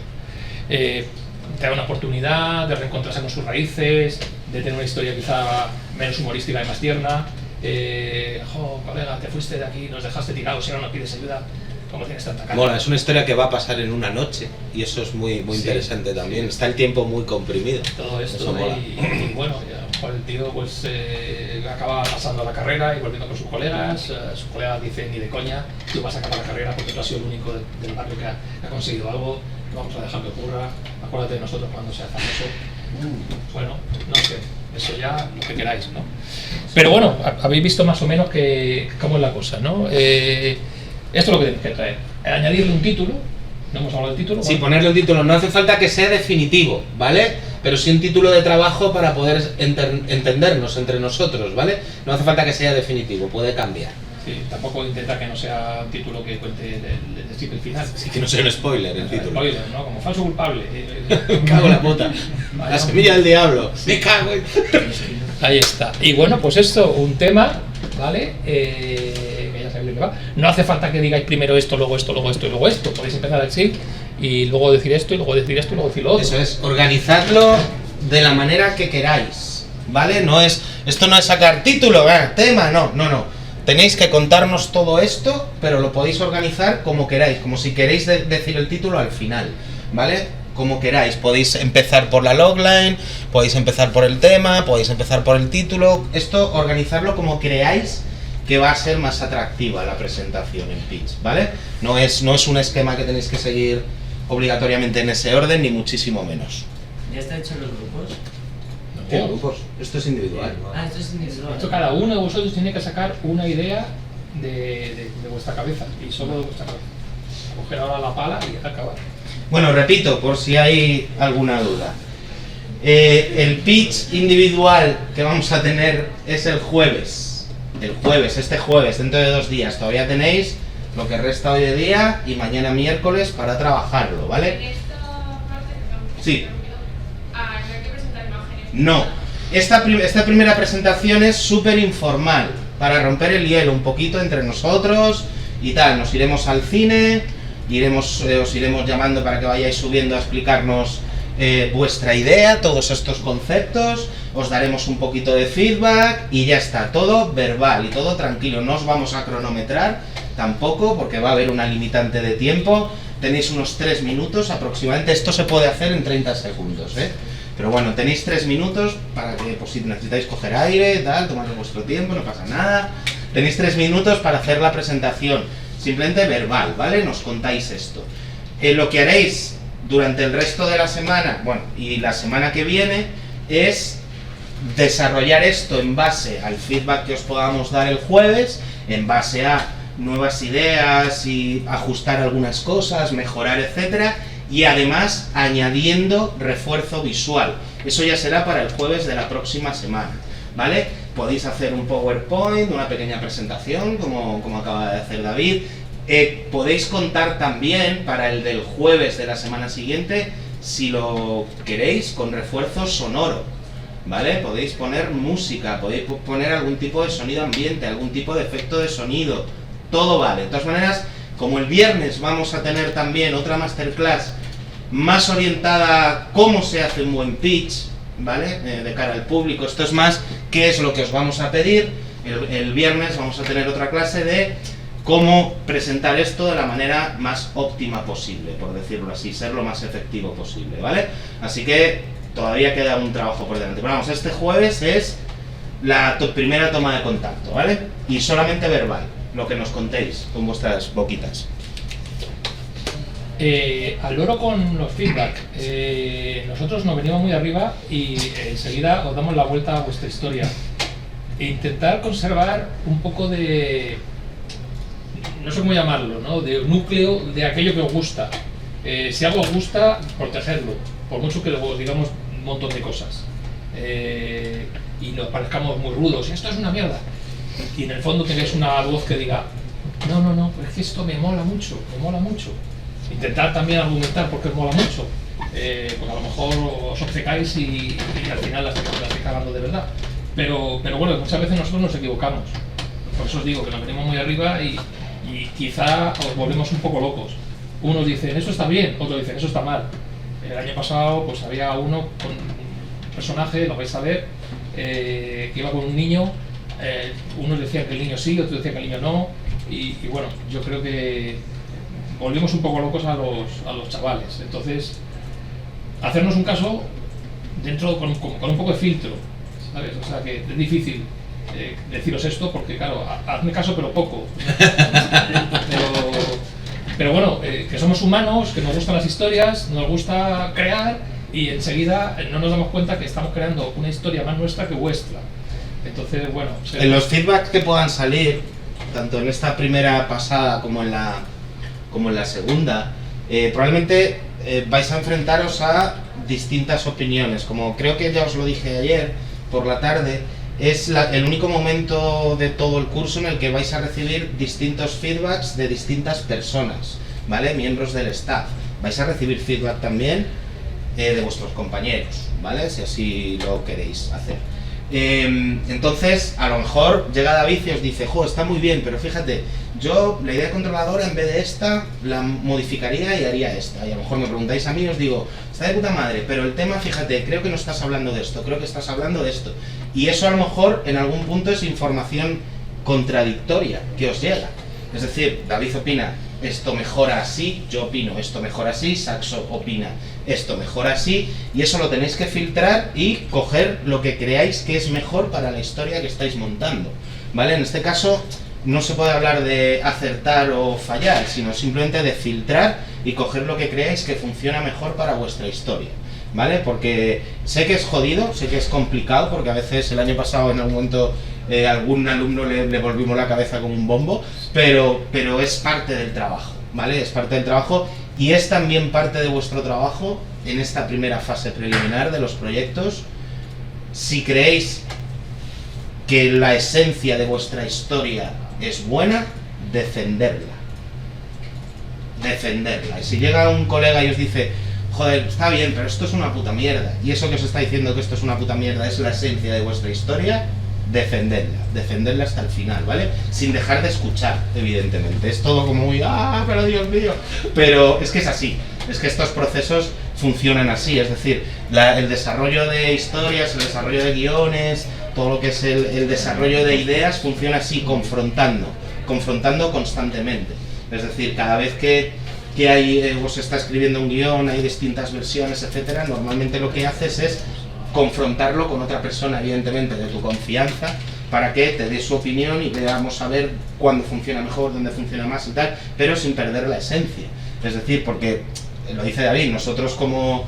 Te da una oportunidad de reencontrarse con sus raíces, de tener una historia quizá menos humorística y más tierna. Colega, te fuiste de aquí, nos dejaste tirados y ahora no pides ayuda. ¿Cómo tienes tanta cara? Mola, es una historia que va a pasar en una noche y eso es muy Sí, interesante también. sí. Está el tiempo muy comprimido. Todo esto Eso mola. y bueno, y a lo mejor el tío pues acaba pasando la carrera y volviendo con sus colegas. Sus colegas dicen, ni de coña, tú vas a acabar la carrera porque tú has sido el único del barrio que ha conseguido algo. No vamos a dejar que ocurra. Acuérdate de nosotros cuando sea famoso. Bueno, no sé, eso ya lo que queráis, ¿no? Pero bueno, habéis visto más o menos cómo es la cosa, ¿no? Esto es lo que tenéis que traer. Añadirle un título. No hemos hablado del título. Sí, bueno, ponerle un título. No hace falta que sea definitivo, ¿vale? Pero sí un título de trabajo para poder entendernos entre nosotros, ¿vale? No hace falta que sea definitivo, puede cambiar. Sí, tampoco intenta que no sea un título que cuente el final. Así que no sea un spoiler el título. Spoiler, ¿no? Como falso culpable. Me cago en la puta. Vaya, La semilla del diablo. Me cago en... Ahí está. Y bueno, pues esto, un tema, ¿vale? Que ya sabéis de qué va. No hace falta que digáis primero esto, luego esto, luego esto y luego esto. Podéis empezar así y luego decir esto y luego decir esto y luego decir lo otro. Eso es, organizadlo de la manera que queráis, ¿vale? Esto no es sacar título, tema, no. Tenéis que contarnos todo esto, pero lo podéis organizar como queráis, como si queréis decir el título al final, ¿vale? Como queráis, podéis empezar por la logline, podéis empezar por el tema, podéis empezar por el título. Esto, organizarlo como creáis que va a ser más atractiva la presentación en pitch, ¿vale? No es un esquema que tenéis que seguir obligatoriamente en ese orden, ni muchísimo menos. ¿Ya está hecho los grupos? ¿Qué grupos? Esto es individual. Ah, esto es individual. Esto cada uno de vosotros tiene que sacar una idea de vuestra cabeza y solo de vuestra cabeza. Coger ahora la pala y acabar. Bueno, repito, por si hay alguna duda. El pitch individual que vamos a tener es el jueves. Este jueves, dentro de 2 días. Todavía tenéis lo que resta hoy de día y mañana miércoles para trabajarlo, En ¿vale? esta parte Sí. no hay que presentar imágenes. No. Esta primera presentación es súper informal, para romper el hielo un poquito entre nosotros y tal. Nos iremos al cine, os iremos llamando para que vayáis subiendo a explicarnos vuestra idea, todos estos conceptos, os daremos un poquito de feedback y ya está, todo verbal y todo tranquilo. No os vamos a cronometrar tampoco porque va a haber una limitante de tiempo. Tenéis unos 3 minutos aproximadamente, esto se puede hacer en 30 segundos, pero bueno, tenéis 3 minutos para que, pues si necesitáis coger aire, tal, tomaros vuestro tiempo, no pasa nada. Tenéis 3 minutos para hacer la presentación, simplemente verbal, ¿vale? Nos contáis esto. Lo que haréis durante el resto de la semana, bueno, y la semana que viene, es desarrollar esto en base al feedback que os podamos dar el jueves, en base a nuevas ideas y ajustar algunas cosas, mejorar, etcétera, y además añadiendo refuerzo visual. Eso ya será para el jueves de la próxima semana, ¿vale? Podéis hacer un PowerPoint, una pequeña presentación, como acaba de hacer David. Podéis contar también para el del jueves de la semana siguiente, si lo queréis, con refuerzo sonoro, ¿vale? Podéis poner música, podéis poner algún tipo de sonido ambiente, algún tipo de efecto de sonido, todo vale. De todas maneras, como el viernes vamos a tener también otra masterclass más orientada a cómo se hace un buen pitch, ¿vale? De cara al público, esto es más qué es lo que os vamos a pedir. El viernes vamos a tener otra clase de cómo presentar esto de la manera más óptima posible, por decirlo así, ser lo más efectivo posible, ¿vale? Así que todavía queda un trabajo por delante. Pero vamos, este jueves es la primera toma de contacto, ¿vale? Y solamente verbal, lo que nos contéis con vuestras boquitas. Al loro con los feedback, nosotros nos venimos muy arriba y enseguida os damos la vuelta a vuestra historia. E intentar conservar un poco de, no sé cómo llamarlo, ¿no? De núcleo de aquello que os gusta. Si algo os gusta, protegerlo, por mucho que luego digamos un montón de cosas. Y nos parezcamos muy rudos, esto es una mierda. Y en el fondo tengáis una voz que diga, no, es que esto me mola mucho. Intentar también argumentar por qué os mola mucho. Pues a lo mejor os obcecáis y al final la estáis cagando de verdad. Pero bueno, muchas veces nosotros nos equivocamos. Por eso os digo que nos venimos muy arriba y quizá os volvemos un poco locos. Unos dicen, eso está bien, otros dicen, eso está mal. El año pasado pues había uno con un personaje, lo vais a ver, que iba con un niño. Unos decían que el niño sí, otros decían que el niño no. Y bueno, yo creo que volvimos un poco locos a los chavales. Entonces, hacernos un caso dentro con un poco de filtro, ¿sabes? O sea que es difícil deciros esto porque, claro, hazme caso pero poco. Pero bueno, que somos humanos, que nos gustan las historias, nos gusta crear y enseguida no nos damos cuenta que estamos creando una historia más nuestra que vuestra. Entonces, bueno... En los feedbacks que puedan salir, tanto en esta primera pasada como en la segunda, probablemente vais a enfrentaros a distintas opiniones. Como creo que ya os lo dije ayer por la tarde, es el único momento de todo el curso en el que vais a recibir distintos feedbacks de distintas personas, ¿vale? Miembros del staff. Vais a recibir feedback también de vuestros compañeros, ¿vale? Si así lo queréis hacer. Entonces, a lo mejor llega David y os dice, jo, está muy bien, pero fíjate, yo la idea controladora en vez de esta la modificaría y haría esta. Y a lo mejor me preguntáis a mí y os digo, está de puta madre, pero el tema, fíjate, creo que no estás hablando de esto, creo que estás hablando de esto. Y eso a lo mejor en algún punto es información contradictoria que os llega. Es decir, David opina, esto mejora así, yo opino, esto mejora así, Saxo opina, esto mejora así, y eso lo tenéis que filtrar y coger lo que creáis que es mejor para la historia que estáis montando, ¿vale? En este caso no se puede hablar de acertar o fallar, sino simplemente de filtrar y coger lo que creáis que funciona mejor para vuestra historia, ¿vale? Porque sé que es jodido, sé que es complicado, porque a veces el año pasado en algún momento algún alumno le volvimos la cabeza con un bombo, pero es parte del trabajo, ¿vale? Es parte del trabajo y es también parte de vuestro trabajo en esta primera fase preliminar de los proyectos. Si creéis que la esencia de vuestra historia es buena, defenderla. Y si llega un colega y os dice, joder, está bien, pero esto es una puta mierda, y eso que os está diciendo que esto es una puta mierda es la esencia de vuestra historia, defenderla hasta el final, ¿vale? Sin dejar de escuchar, evidentemente. Es todo como muy, pero Dios mío. Pero es que es así, es que estos procesos funcionan así, es decir, el desarrollo de historias, el desarrollo de guiones, todo lo que es el desarrollo de ideas funciona así, confrontando constantemente. Es decir, cada vez que os está escribiendo un guión, hay distintas versiones, etcétera, normalmente lo que haces es confrontarlo con otra persona, evidentemente, de tu confianza, para que te dé su opinión y veamos a ver cuándo funciona mejor, dónde funciona más y tal, pero sin perder la esencia. Es decir, porque, lo dice David, nosotros como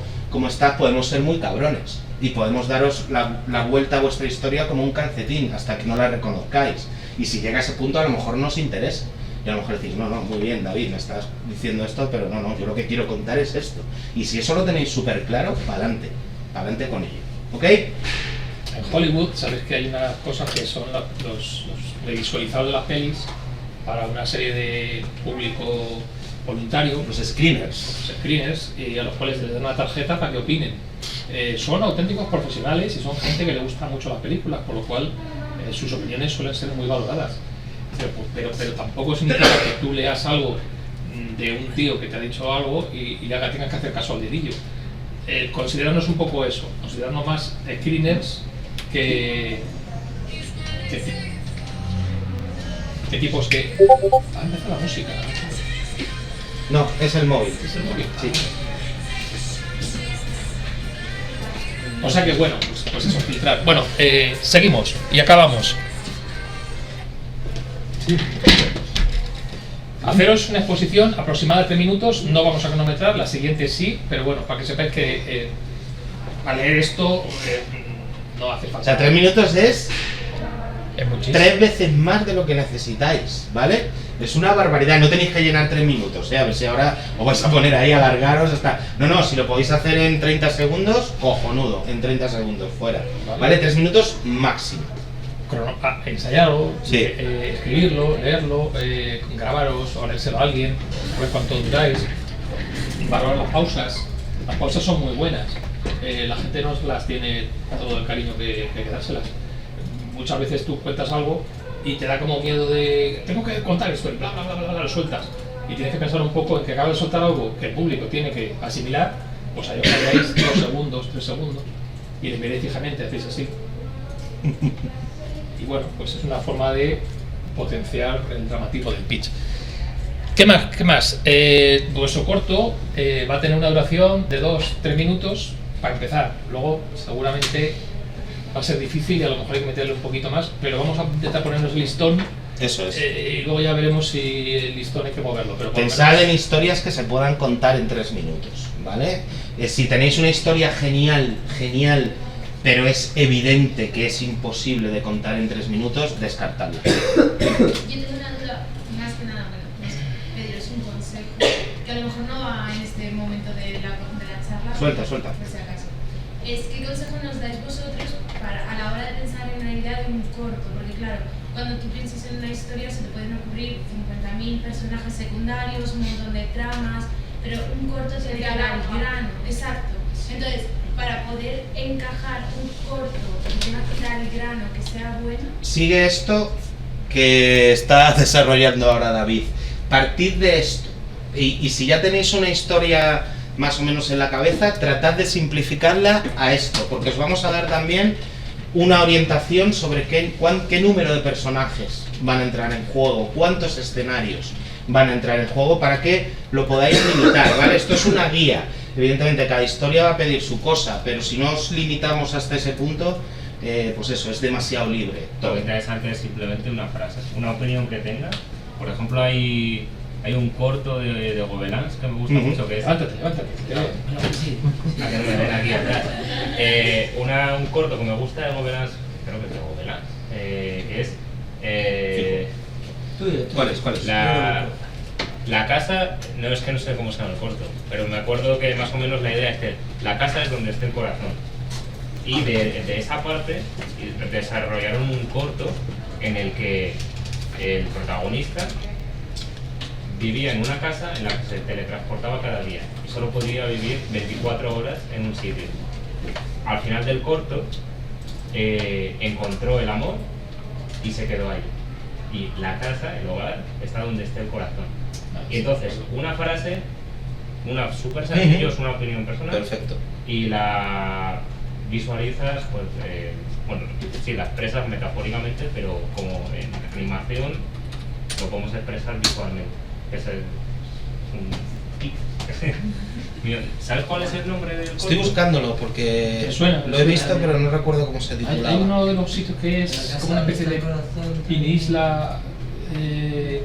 staff podemos ser muy cabrones y podemos daros la vuelta a vuestra historia como un calcetín hasta que no la reconozcáis. Y si llega a ese punto a lo mejor no os interesa. Y a lo mejor decís, no, muy bien David, me estás diciendo esto, pero no, yo lo que quiero contar es esto. Y si eso lo tenéis súper claro, pa'lante con ello. ¿Ok? En Hollywood sabéis que hay unas cosas que son los visualizados de las pelis para una serie de público voluntario, Los screeners, y a los cuales les dan una tarjeta para que opinen. Son auténticos profesionales y son gente que le gusta mucho las películas, por lo cual sus opiniones suelen ser muy valoradas. Pero tampoco significa que tú leas algo de un tío que te ha dicho algo y tengas que hacer caso al dedillo. Considerarnos un poco eso, considerarnos más screeners que tipos que... empezado la música. No, es el móvil. ¿Es el móvil? Sí. O sea que bueno, pues eso, filtrar. Bueno, seguimos y acabamos. Haceros una exposición aproximada de 3 minutos, no vamos a cronometrar, la siguiente sí, pero bueno, para que sepáis que al leer esto no hace falta. O sea, 3 minutos es muchísimo. 3 veces más de lo que necesitáis, ¿vale? Es una barbaridad, no tenéis que llenar 3 minutos, a ver si ahora os vais a poner ahí a alargaros hasta... No, si lo podéis hacer en 30 segundos, cojonudo, en 30 segundos, fuera. ¿Vale? 3 minutos máximo. Ensayarlo, Sí. escribirlo, leerlo, grabaros o leérselo a alguien, ver cuánto duráis, valorar las pausas. Las pausas son muy buenas. La gente no las tiene todo el cariño que hay que dárselas. Muchas veces tú cuentas algo y te da como miedo de tengo que contar esto y bla bla bla bla, lo sueltas. Y tienes que pensar un poco en que acabas de soltar algo que el público tiene que asimilar, pues ahí os calláis 2 segundos, 3 segundos y le miréis fijamente, hacéis así. Y bueno, pues es una forma de potenciar el dramatismo del pitch. ¿Qué más? Vuestro corto va a tener una duración de 2-3 minutos para empezar. Luego seguramente va a ser difícil y a lo mejor hay que meterle un poquito más, pero vamos a intentar ponernos el listón. Eso es. Y luego ya veremos si el listón hay que moverlo. Pero por lo Pensad menos- en historias que se puedan contar en 3 minutos, ¿vale? Si tenéis una historia genial, pero es evidente que es imposible de contar en 3 minutos, descartadla. Yo tengo una duda, más que nada, bueno, pues pediros un consejo, que a lo mejor no va en este momento de la charla. Suelta. Por si acaso. ¿Qué consejo nos dais vosotros a la hora de pensar en una idea de un corto? Porque claro, cuando tú piensas en una historia se te pueden ocurrir 50.000 personajes secundarios, un montón de tramas, pero un corto tiene que ir al grano. Exacto. Entonces, para poder encajar un corto que tenga que ir al grano, que sea bueno, Sigue esto que está desarrollando ahora David. Partid de esto. Y si ya tenéis una historia más o menos en la cabeza, tratad de simplificarla a esto, porque os vamos a dar también una orientación sobre qué número de personajes van a entrar en juego, cuántos escenarios van a entrar en juego, para que lo podáis limitar, ¿vale? Esto es una guía. Evidentemente cada historia va a pedir su cosa, pero si no os limitamos hasta ese punto, pues eso, es demasiado libre Lo todo. interesante es simplemente una frase, una opinión que tengas. Por ejemplo, hay un corto de Gobelins que me gusta Ujú. mucho, que es... Levántate, que te veo. Sí. A que no me ven aquí atrás. Un corto que me gusta de Gobelins, creo que es de Gobelins, que es... Tuyo. ¿Cuál es? La casa, no es que no sé cómo se llama el corto, pero me acuerdo que más o menos la idea es que la casa es donde está el corazón. Y de esa parte desarrollaron un corto en el que el protagonista vivía en una casa en la que se teletransportaba cada día y solo podía vivir 24 horas en un sitio. Al final del corto encontró el amor y se quedó ahí. Y la casa, el hogar, está donde está el corazón. Y entonces, una frase, una súper sencillo, es una opinión personal. Perfecto. Y la visualizas, pues, bueno, sí, la expresas metafóricamente, pero como en animación lo podemos expresar visualmente. Ese es un tip. Mira, ¿sabes cuál es el nombre del corto? Estoy buscándolo porque Me suena, lo he visto, pero no recuerdo cómo se Hay titulaba. uno de los sitios que es como una especie de mini isla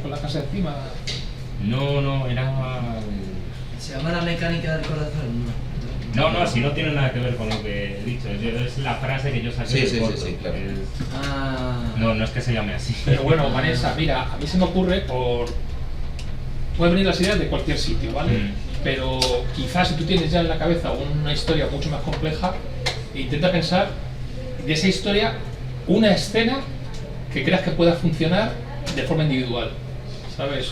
con la casa encima. No, era... ¿Se llama La mecánica del corazón? No, si no tiene nada que ver con lo que he dicho, es la frase que yo saqué Sí, del sí, corto. sí, claro. No es que se llame así. Pero bueno, Vanessa, mira, a mí se me ocurre pueden venir las ideas de cualquier sitio, ¿vale? Pero quizás si tú tienes ya en la cabeza una historia mucho más compleja, intenta pensar de esa historia una escena que creas que pueda funcionar de forma individual, ¿sabes?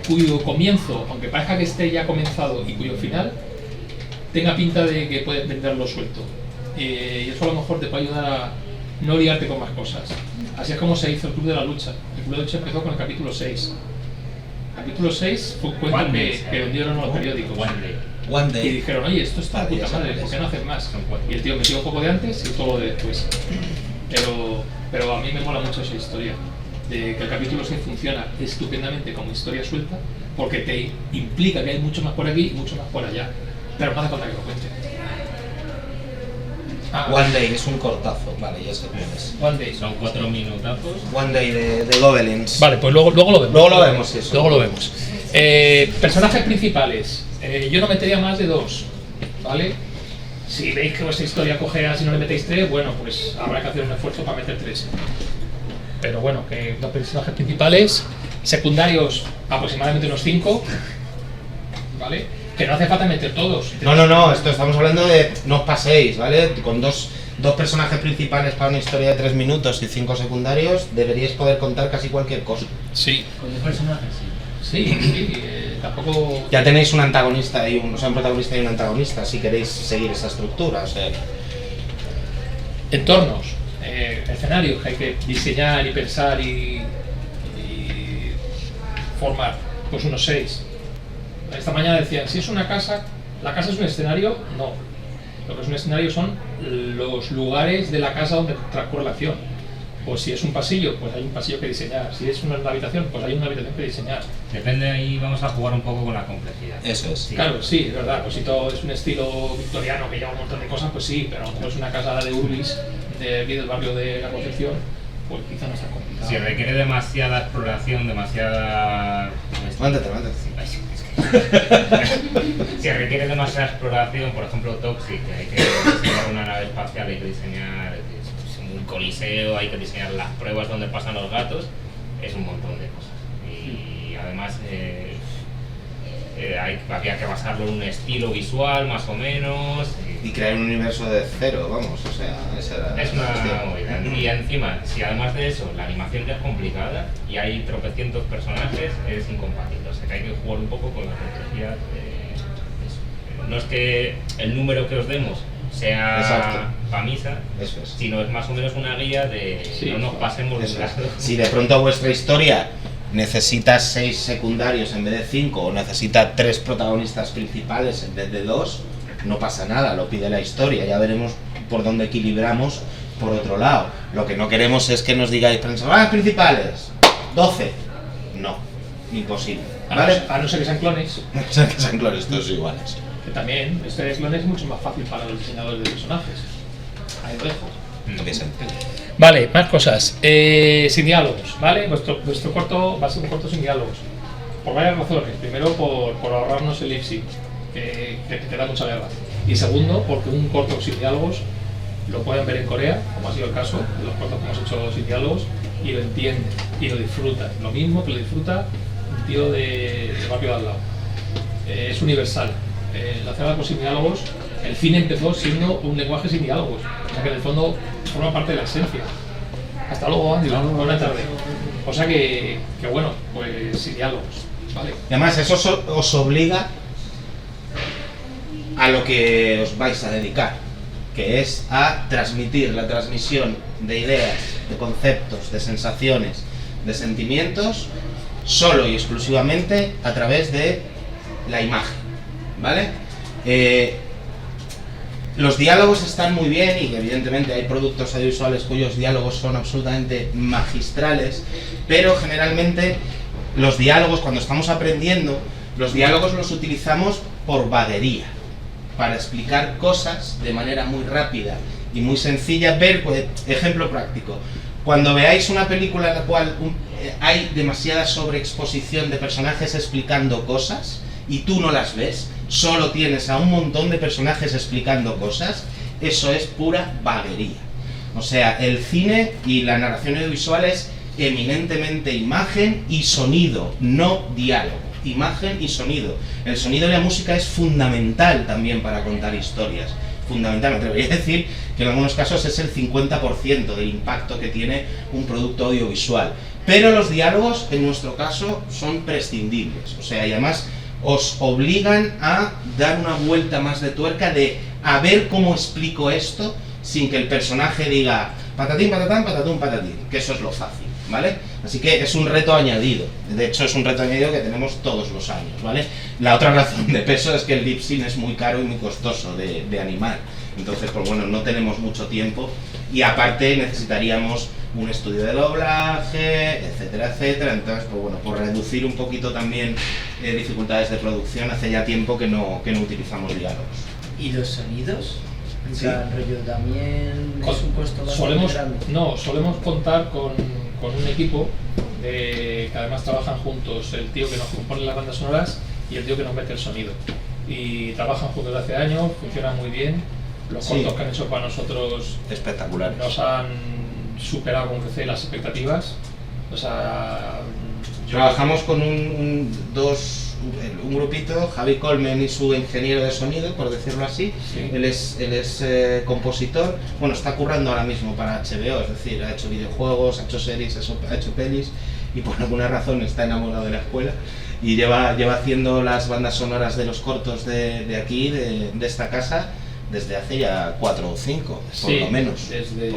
Cuyo comienzo, aunque parezca que esté ya comenzado, y cuyo final tenga pinta de que puedes venderlo suelto. Y eso a lo mejor te puede ayudar a no liarte con más cosas. Así es como se hizo el Club de la Lucha. El Club de la Lucha empezó con el capítulo 6. El capítulo 6 fue un cuento One Day, que vendieron a los periódicos. One Day. One Y Day. dijeron, oye, esto está de Ya puta sé madre, cuál ¿por es. qué no haces más? Y el tío metió un poco de antes y todo lo de después. Pero a mí me mola mucho esa historia, de que el capítulo 6 funciona estupendamente como historia suelta, porque te implica que hay mucho más por aquí y mucho más por allá. Pero no hace falta que lo cuente. One Day es un cortazo, vale, ya sé cuál es. One Day. Son 4 minutazos. One Day de Gobelins. Vale, pues luego lo vemos. Luego lo vemos, eso. Luego lo vemos. Personajes principales. Yo no metería más de 2, ¿vale? Si veis que vuestra historia cojea si no le metéis 3, bueno, pues habrá que hacer un esfuerzo para meter 3. pero bueno, que los personajes principales, secundarios aproximadamente unos 5, ¿vale? Que no hace falta meter todos. No, esto estamos hablando de no os paséis, ¿vale? Con dos personajes principales para una historia de 3 minutos y 5 secundarios, deberíais poder contar casi cualquier cosa. Sí. Con un personaje, sí. Sí, tampoco... Ya tenéis un antagonista y un protagonista y un antagonista, si queréis seguir esa estructura, o sea... Entornos, escenarios que hay que diseñar y pensar y formar, pues unos 6. Esta mañana decían, si es una casa, ¿la casa es un escenario? No. Lo que es un escenario son los lugares de la casa donde transcurre la acción. Pues si es un pasillo, pues hay un pasillo que diseñar. Si es una habitación, pues hay una habitación que diseñar. Depende, ahí vamos a jugar un poco con la complejidad. Eso es. Sí. Claro, sí, es verdad. Pues si todo es un estilo victoriano que lleva un montón de cosas, pues sí, pero a lo mejor es una casa de Urbis, de aquí del barrio de la Concepción, pues quizá no está complicado. Si requiere demasiada exploración, demasiada... Levántate. Si requiere demasiada exploración, por ejemplo Toxic, que hay que diseñar una nave espacial, hay que diseñar un coliseo, hay que diseñar las pruebas donde pasan los gatos, es un montón de cosas. Y además había que basarlo en un estilo visual más o menos. Y crear un universo de cero, vamos, o sea, esa era Es la una cuestión. movida. Y encima, si además de eso la animación ya es complicada y hay tropecientos personajes, es incompatible. O sea que hay que jugar un poco con la complejidad de eso. No es que el número que os demos sea Exacto. pa' misa, Eso es. sino es más o menos una guía de Sí, no nos pasemos de Eso un es. lado. Si de pronto vuestra historia necesita 6 secundarios en vez de 5 o necesita 3 protagonistas principales en vez de 2, no pasa nada, lo pide la historia, ya veremos por dónde equilibramos por otro lado. Lo que no queremos es que nos digáis personajes principales 12. No, imposible, ¿vale? A no ser que sean clones, O sea, que sean clones todos iguales. que también este clones es mucho más fácil para los diseñadores de personajes. Ahí lo dejo. Tiene sentido. Vale, más cosas. Sin diálogos, ¿vale? Vuestro corto va a ser un corto sin diálogos. Por varias razones. Primero, por ahorrarnos el lip sync, que te da mucha guerra. Y segundo, porque un corto sin diálogos lo pueden ver en Corea, como ha sido el caso de los cortos que hemos hecho sin diálogos, y lo entienden y lo disfrutan. Lo mismo que lo disfruta un tío de barrio de al lado. Es universal. La hacer sin diálogos, el cine empezó siendo un lenguaje sin diálogos. O sea que en el fondo forma parte de la esencia. Hasta luego, Andy. Buena tarde. O sea que bueno, pues sin diálogos. Vale. Y además eso os obliga a lo que os vais a dedicar, que es a transmitir la transmisión de ideas, de conceptos, de sensaciones, de sentimientos, solo y exclusivamente a través de la imagen, ¿vale? Los diálogos están muy bien y evidentemente hay productos audiovisuales cuyos diálogos son absolutamente magistrales, pero generalmente los diálogos, cuando estamos aprendiendo, los diálogos los utilizamos por vaguería, para explicar cosas de manera muy rápida y muy sencilla. Ejemplo práctico, cuando veáis una película en la cual hay demasiada sobreexposición de personajes explicando cosas y tú no las ves, solo tienes a un montón de personajes explicando cosas, eso es pura vaguería. O sea, el cine y la narración audiovisual es eminentemente imagen y sonido, no diálogo. Imagen y sonido. El sonido y la música es fundamental también para contar historias. Fundamental, me atrevería a decir que en algunos casos es el 50% del impacto que tiene un producto audiovisual. Pero los diálogos, en nuestro caso, son prescindibles. O sea, y además os obligan a dar una vuelta más de tuerca de a ver cómo explico esto sin que el personaje diga patatín, patatán, patatún, patatín, que eso es lo fácil, ¿vale? Así que es un reto añadido, de hecho es un reto añadido que tenemos todos los años, ¿vale? La otra razón de peso es que el lip sync es muy caro y muy costoso de animar, entonces pues bueno, no tenemos mucho tiempo y aparte necesitaríamos un estudio de doblaje, etcétera, etcétera. Entonces, pues bueno, por reducir un poquito también dificultades de producción, hace ya tiempo que no utilizamos diálogos. ¿Y los sonidos? En Sí. plan, rollo, también es un costo bastante Solemos grande. contar con un equipo que además trabajan juntos, el tío que nos compone las bandas sonoras y el tío que nos mete el sonido. Y trabajan juntos desde hace años, funcionan muy bien. Los Sí. cortos que han hecho para nosotros Espectaculares. nos han superado con crecer las expectativas. O sea, Trabajamos con un grupito, Javi Colmen y su ingeniero de sonido, por decirlo así. Sí. Él es compositor, bueno, está currando ahora mismo para HBO, es decir, ha hecho videojuegos, ha hecho series, ha hecho pelis, y por alguna razón está enamorado de la escuela y lleva haciendo las bandas sonoras de los cortos de aquí, de esta casa, desde hace ya 4 o 5, por sí, lo menos. desde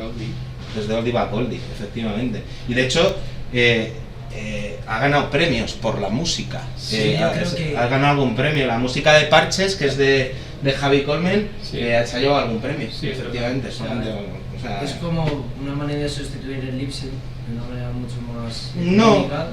Oldie. Desde Oldie Back Oldie, efectivamente. Y de hecho, ha ganado premios por la música. Sí, yo creo que- Ha ganado algún premio. La música de Parches, que es de Javi Colmen, Sí. se ha llevado algún premio, Sí, efectivamente. sí. O sea, Es como una manera de sustituir el lip sync de una manera mucho más no, técnica,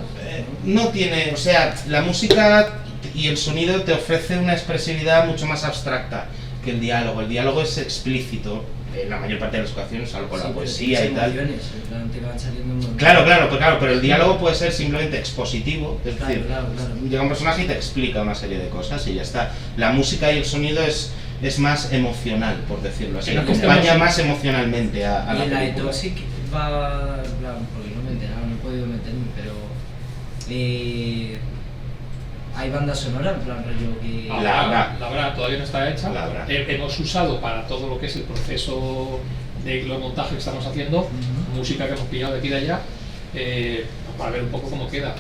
no tiene, o sea, la música y el sonido te ofrece una expresividad mucho más abstracta que el diálogo. El diálogo es explícito en la mayor parte de las ocasiones, salvo con Sí, la pero poesía y tienes tal. emociones, en plan, te van saliendo un montón. Claro, pero el diálogo puede ser simplemente expositivo, es Claro, decir, claro. llega un personaje y te explica una serie de cosas y ya está. La música y el sonido es más emocional, por decirlo así, En la que acompaña estamos- más emocionalmente a Y la en la de película. Toxic va, en plan, porque no me he enterado, no he podido meterme, pero hay banda sonora, en plan rollo que... La habrá. Todavía no está hecha. La habrá. Hemos usado para todo lo que es el proceso de los montajes que estamos haciendo, Ujú. música que hemos pillado de aquí y de allá, para ver un poco cómo queda.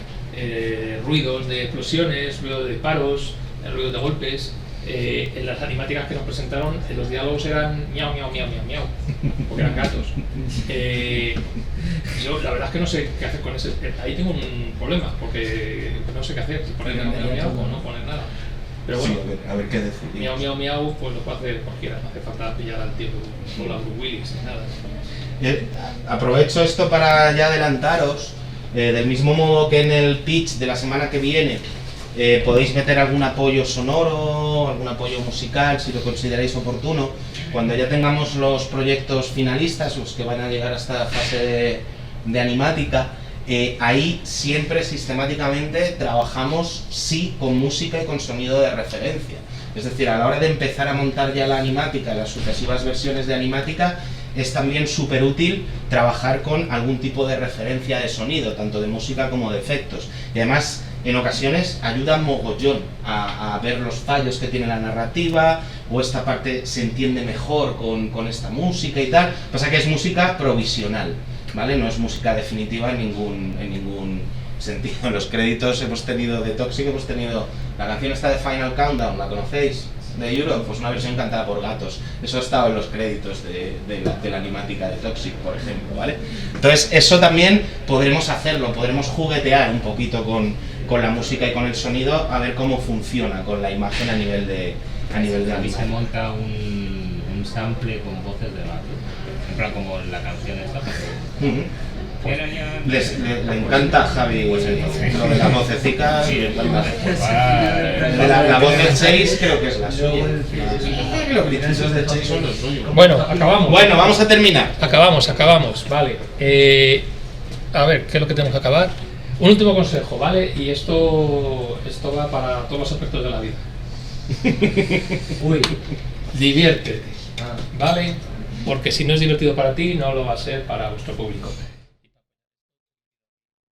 Ruidos de explosiones, ruidos de disparos, ruidos de golpes. En las animáticas que nos presentaron, los diálogos eran miau, miau, miau, miau, miau, porque eran gatos. Yo la verdad es que no sé qué hacer con ese. Ahí tengo un problema, porque no sé qué hacer, si poner miau, miau, miau o no poner nada. Pero bueno, Sí, a ver qué decidir. miau, miau, miau, pues lo puede hacer cualquiera, no hace falta pillar al tío con la Bruce Willis ni nada. Aprovecho esto para ya adelantaros, del mismo modo que en el pitch de la semana que viene podéis meter algún apoyo sonoro, algún apoyo musical, si lo consideráis oportuno. Cuando ya tengamos los proyectos finalistas, los que van a llegar a esta fase de animática, ahí siempre sistemáticamente trabajamos sí con música y con sonido de referencia. Es decir, a la hora de empezar a montar ya la animática, las sucesivas versiones de animática, es también súper útil trabajar con algún tipo de referencia de sonido, tanto de música como de efectos. Y además, en ocasiones ayuda mogollón a ver los fallos que tiene la narrativa, o esta parte se entiende mejor con esta música y tal. Pasa que es música provisional, ¿vale? No es música definitiva en ningún sentido. En los créditos hemos tenido de Toxic, hemos tenido la canción esta de Final Countdown, ¿la conocéis? De Europe, pues una versión cantada por gatos. Eso ha estado en los créditos de la animática de Toxic, por ejemplo, ¿vale? Entonces, eso también podremos hacerlo, podremos juguetear un poquito con la música y con el sonido, a ver cómo funciona con la imagen a nivel de Se animática. monta un sample con voces de gato, en plan como la canción esta. Ujú. Le encanta a Javi Pues entonces. lo de la vocecica. Sí, le encanta. pues va- La voz de Chase creo que es la suya. Los grititos de Chase son los suyos. Bueno, acabamos. Bueno, vamos a terminar. Acabamos, vale. A ver, ¿qué es lo que tenemos que acabar? Un último consejo, ¿vale? Y esto va para todos los aspectos de la vida. Uy. Diviértete, Ah. ¿vale? Porque si no es divertido para ti, no lo va a ser para vuestro público.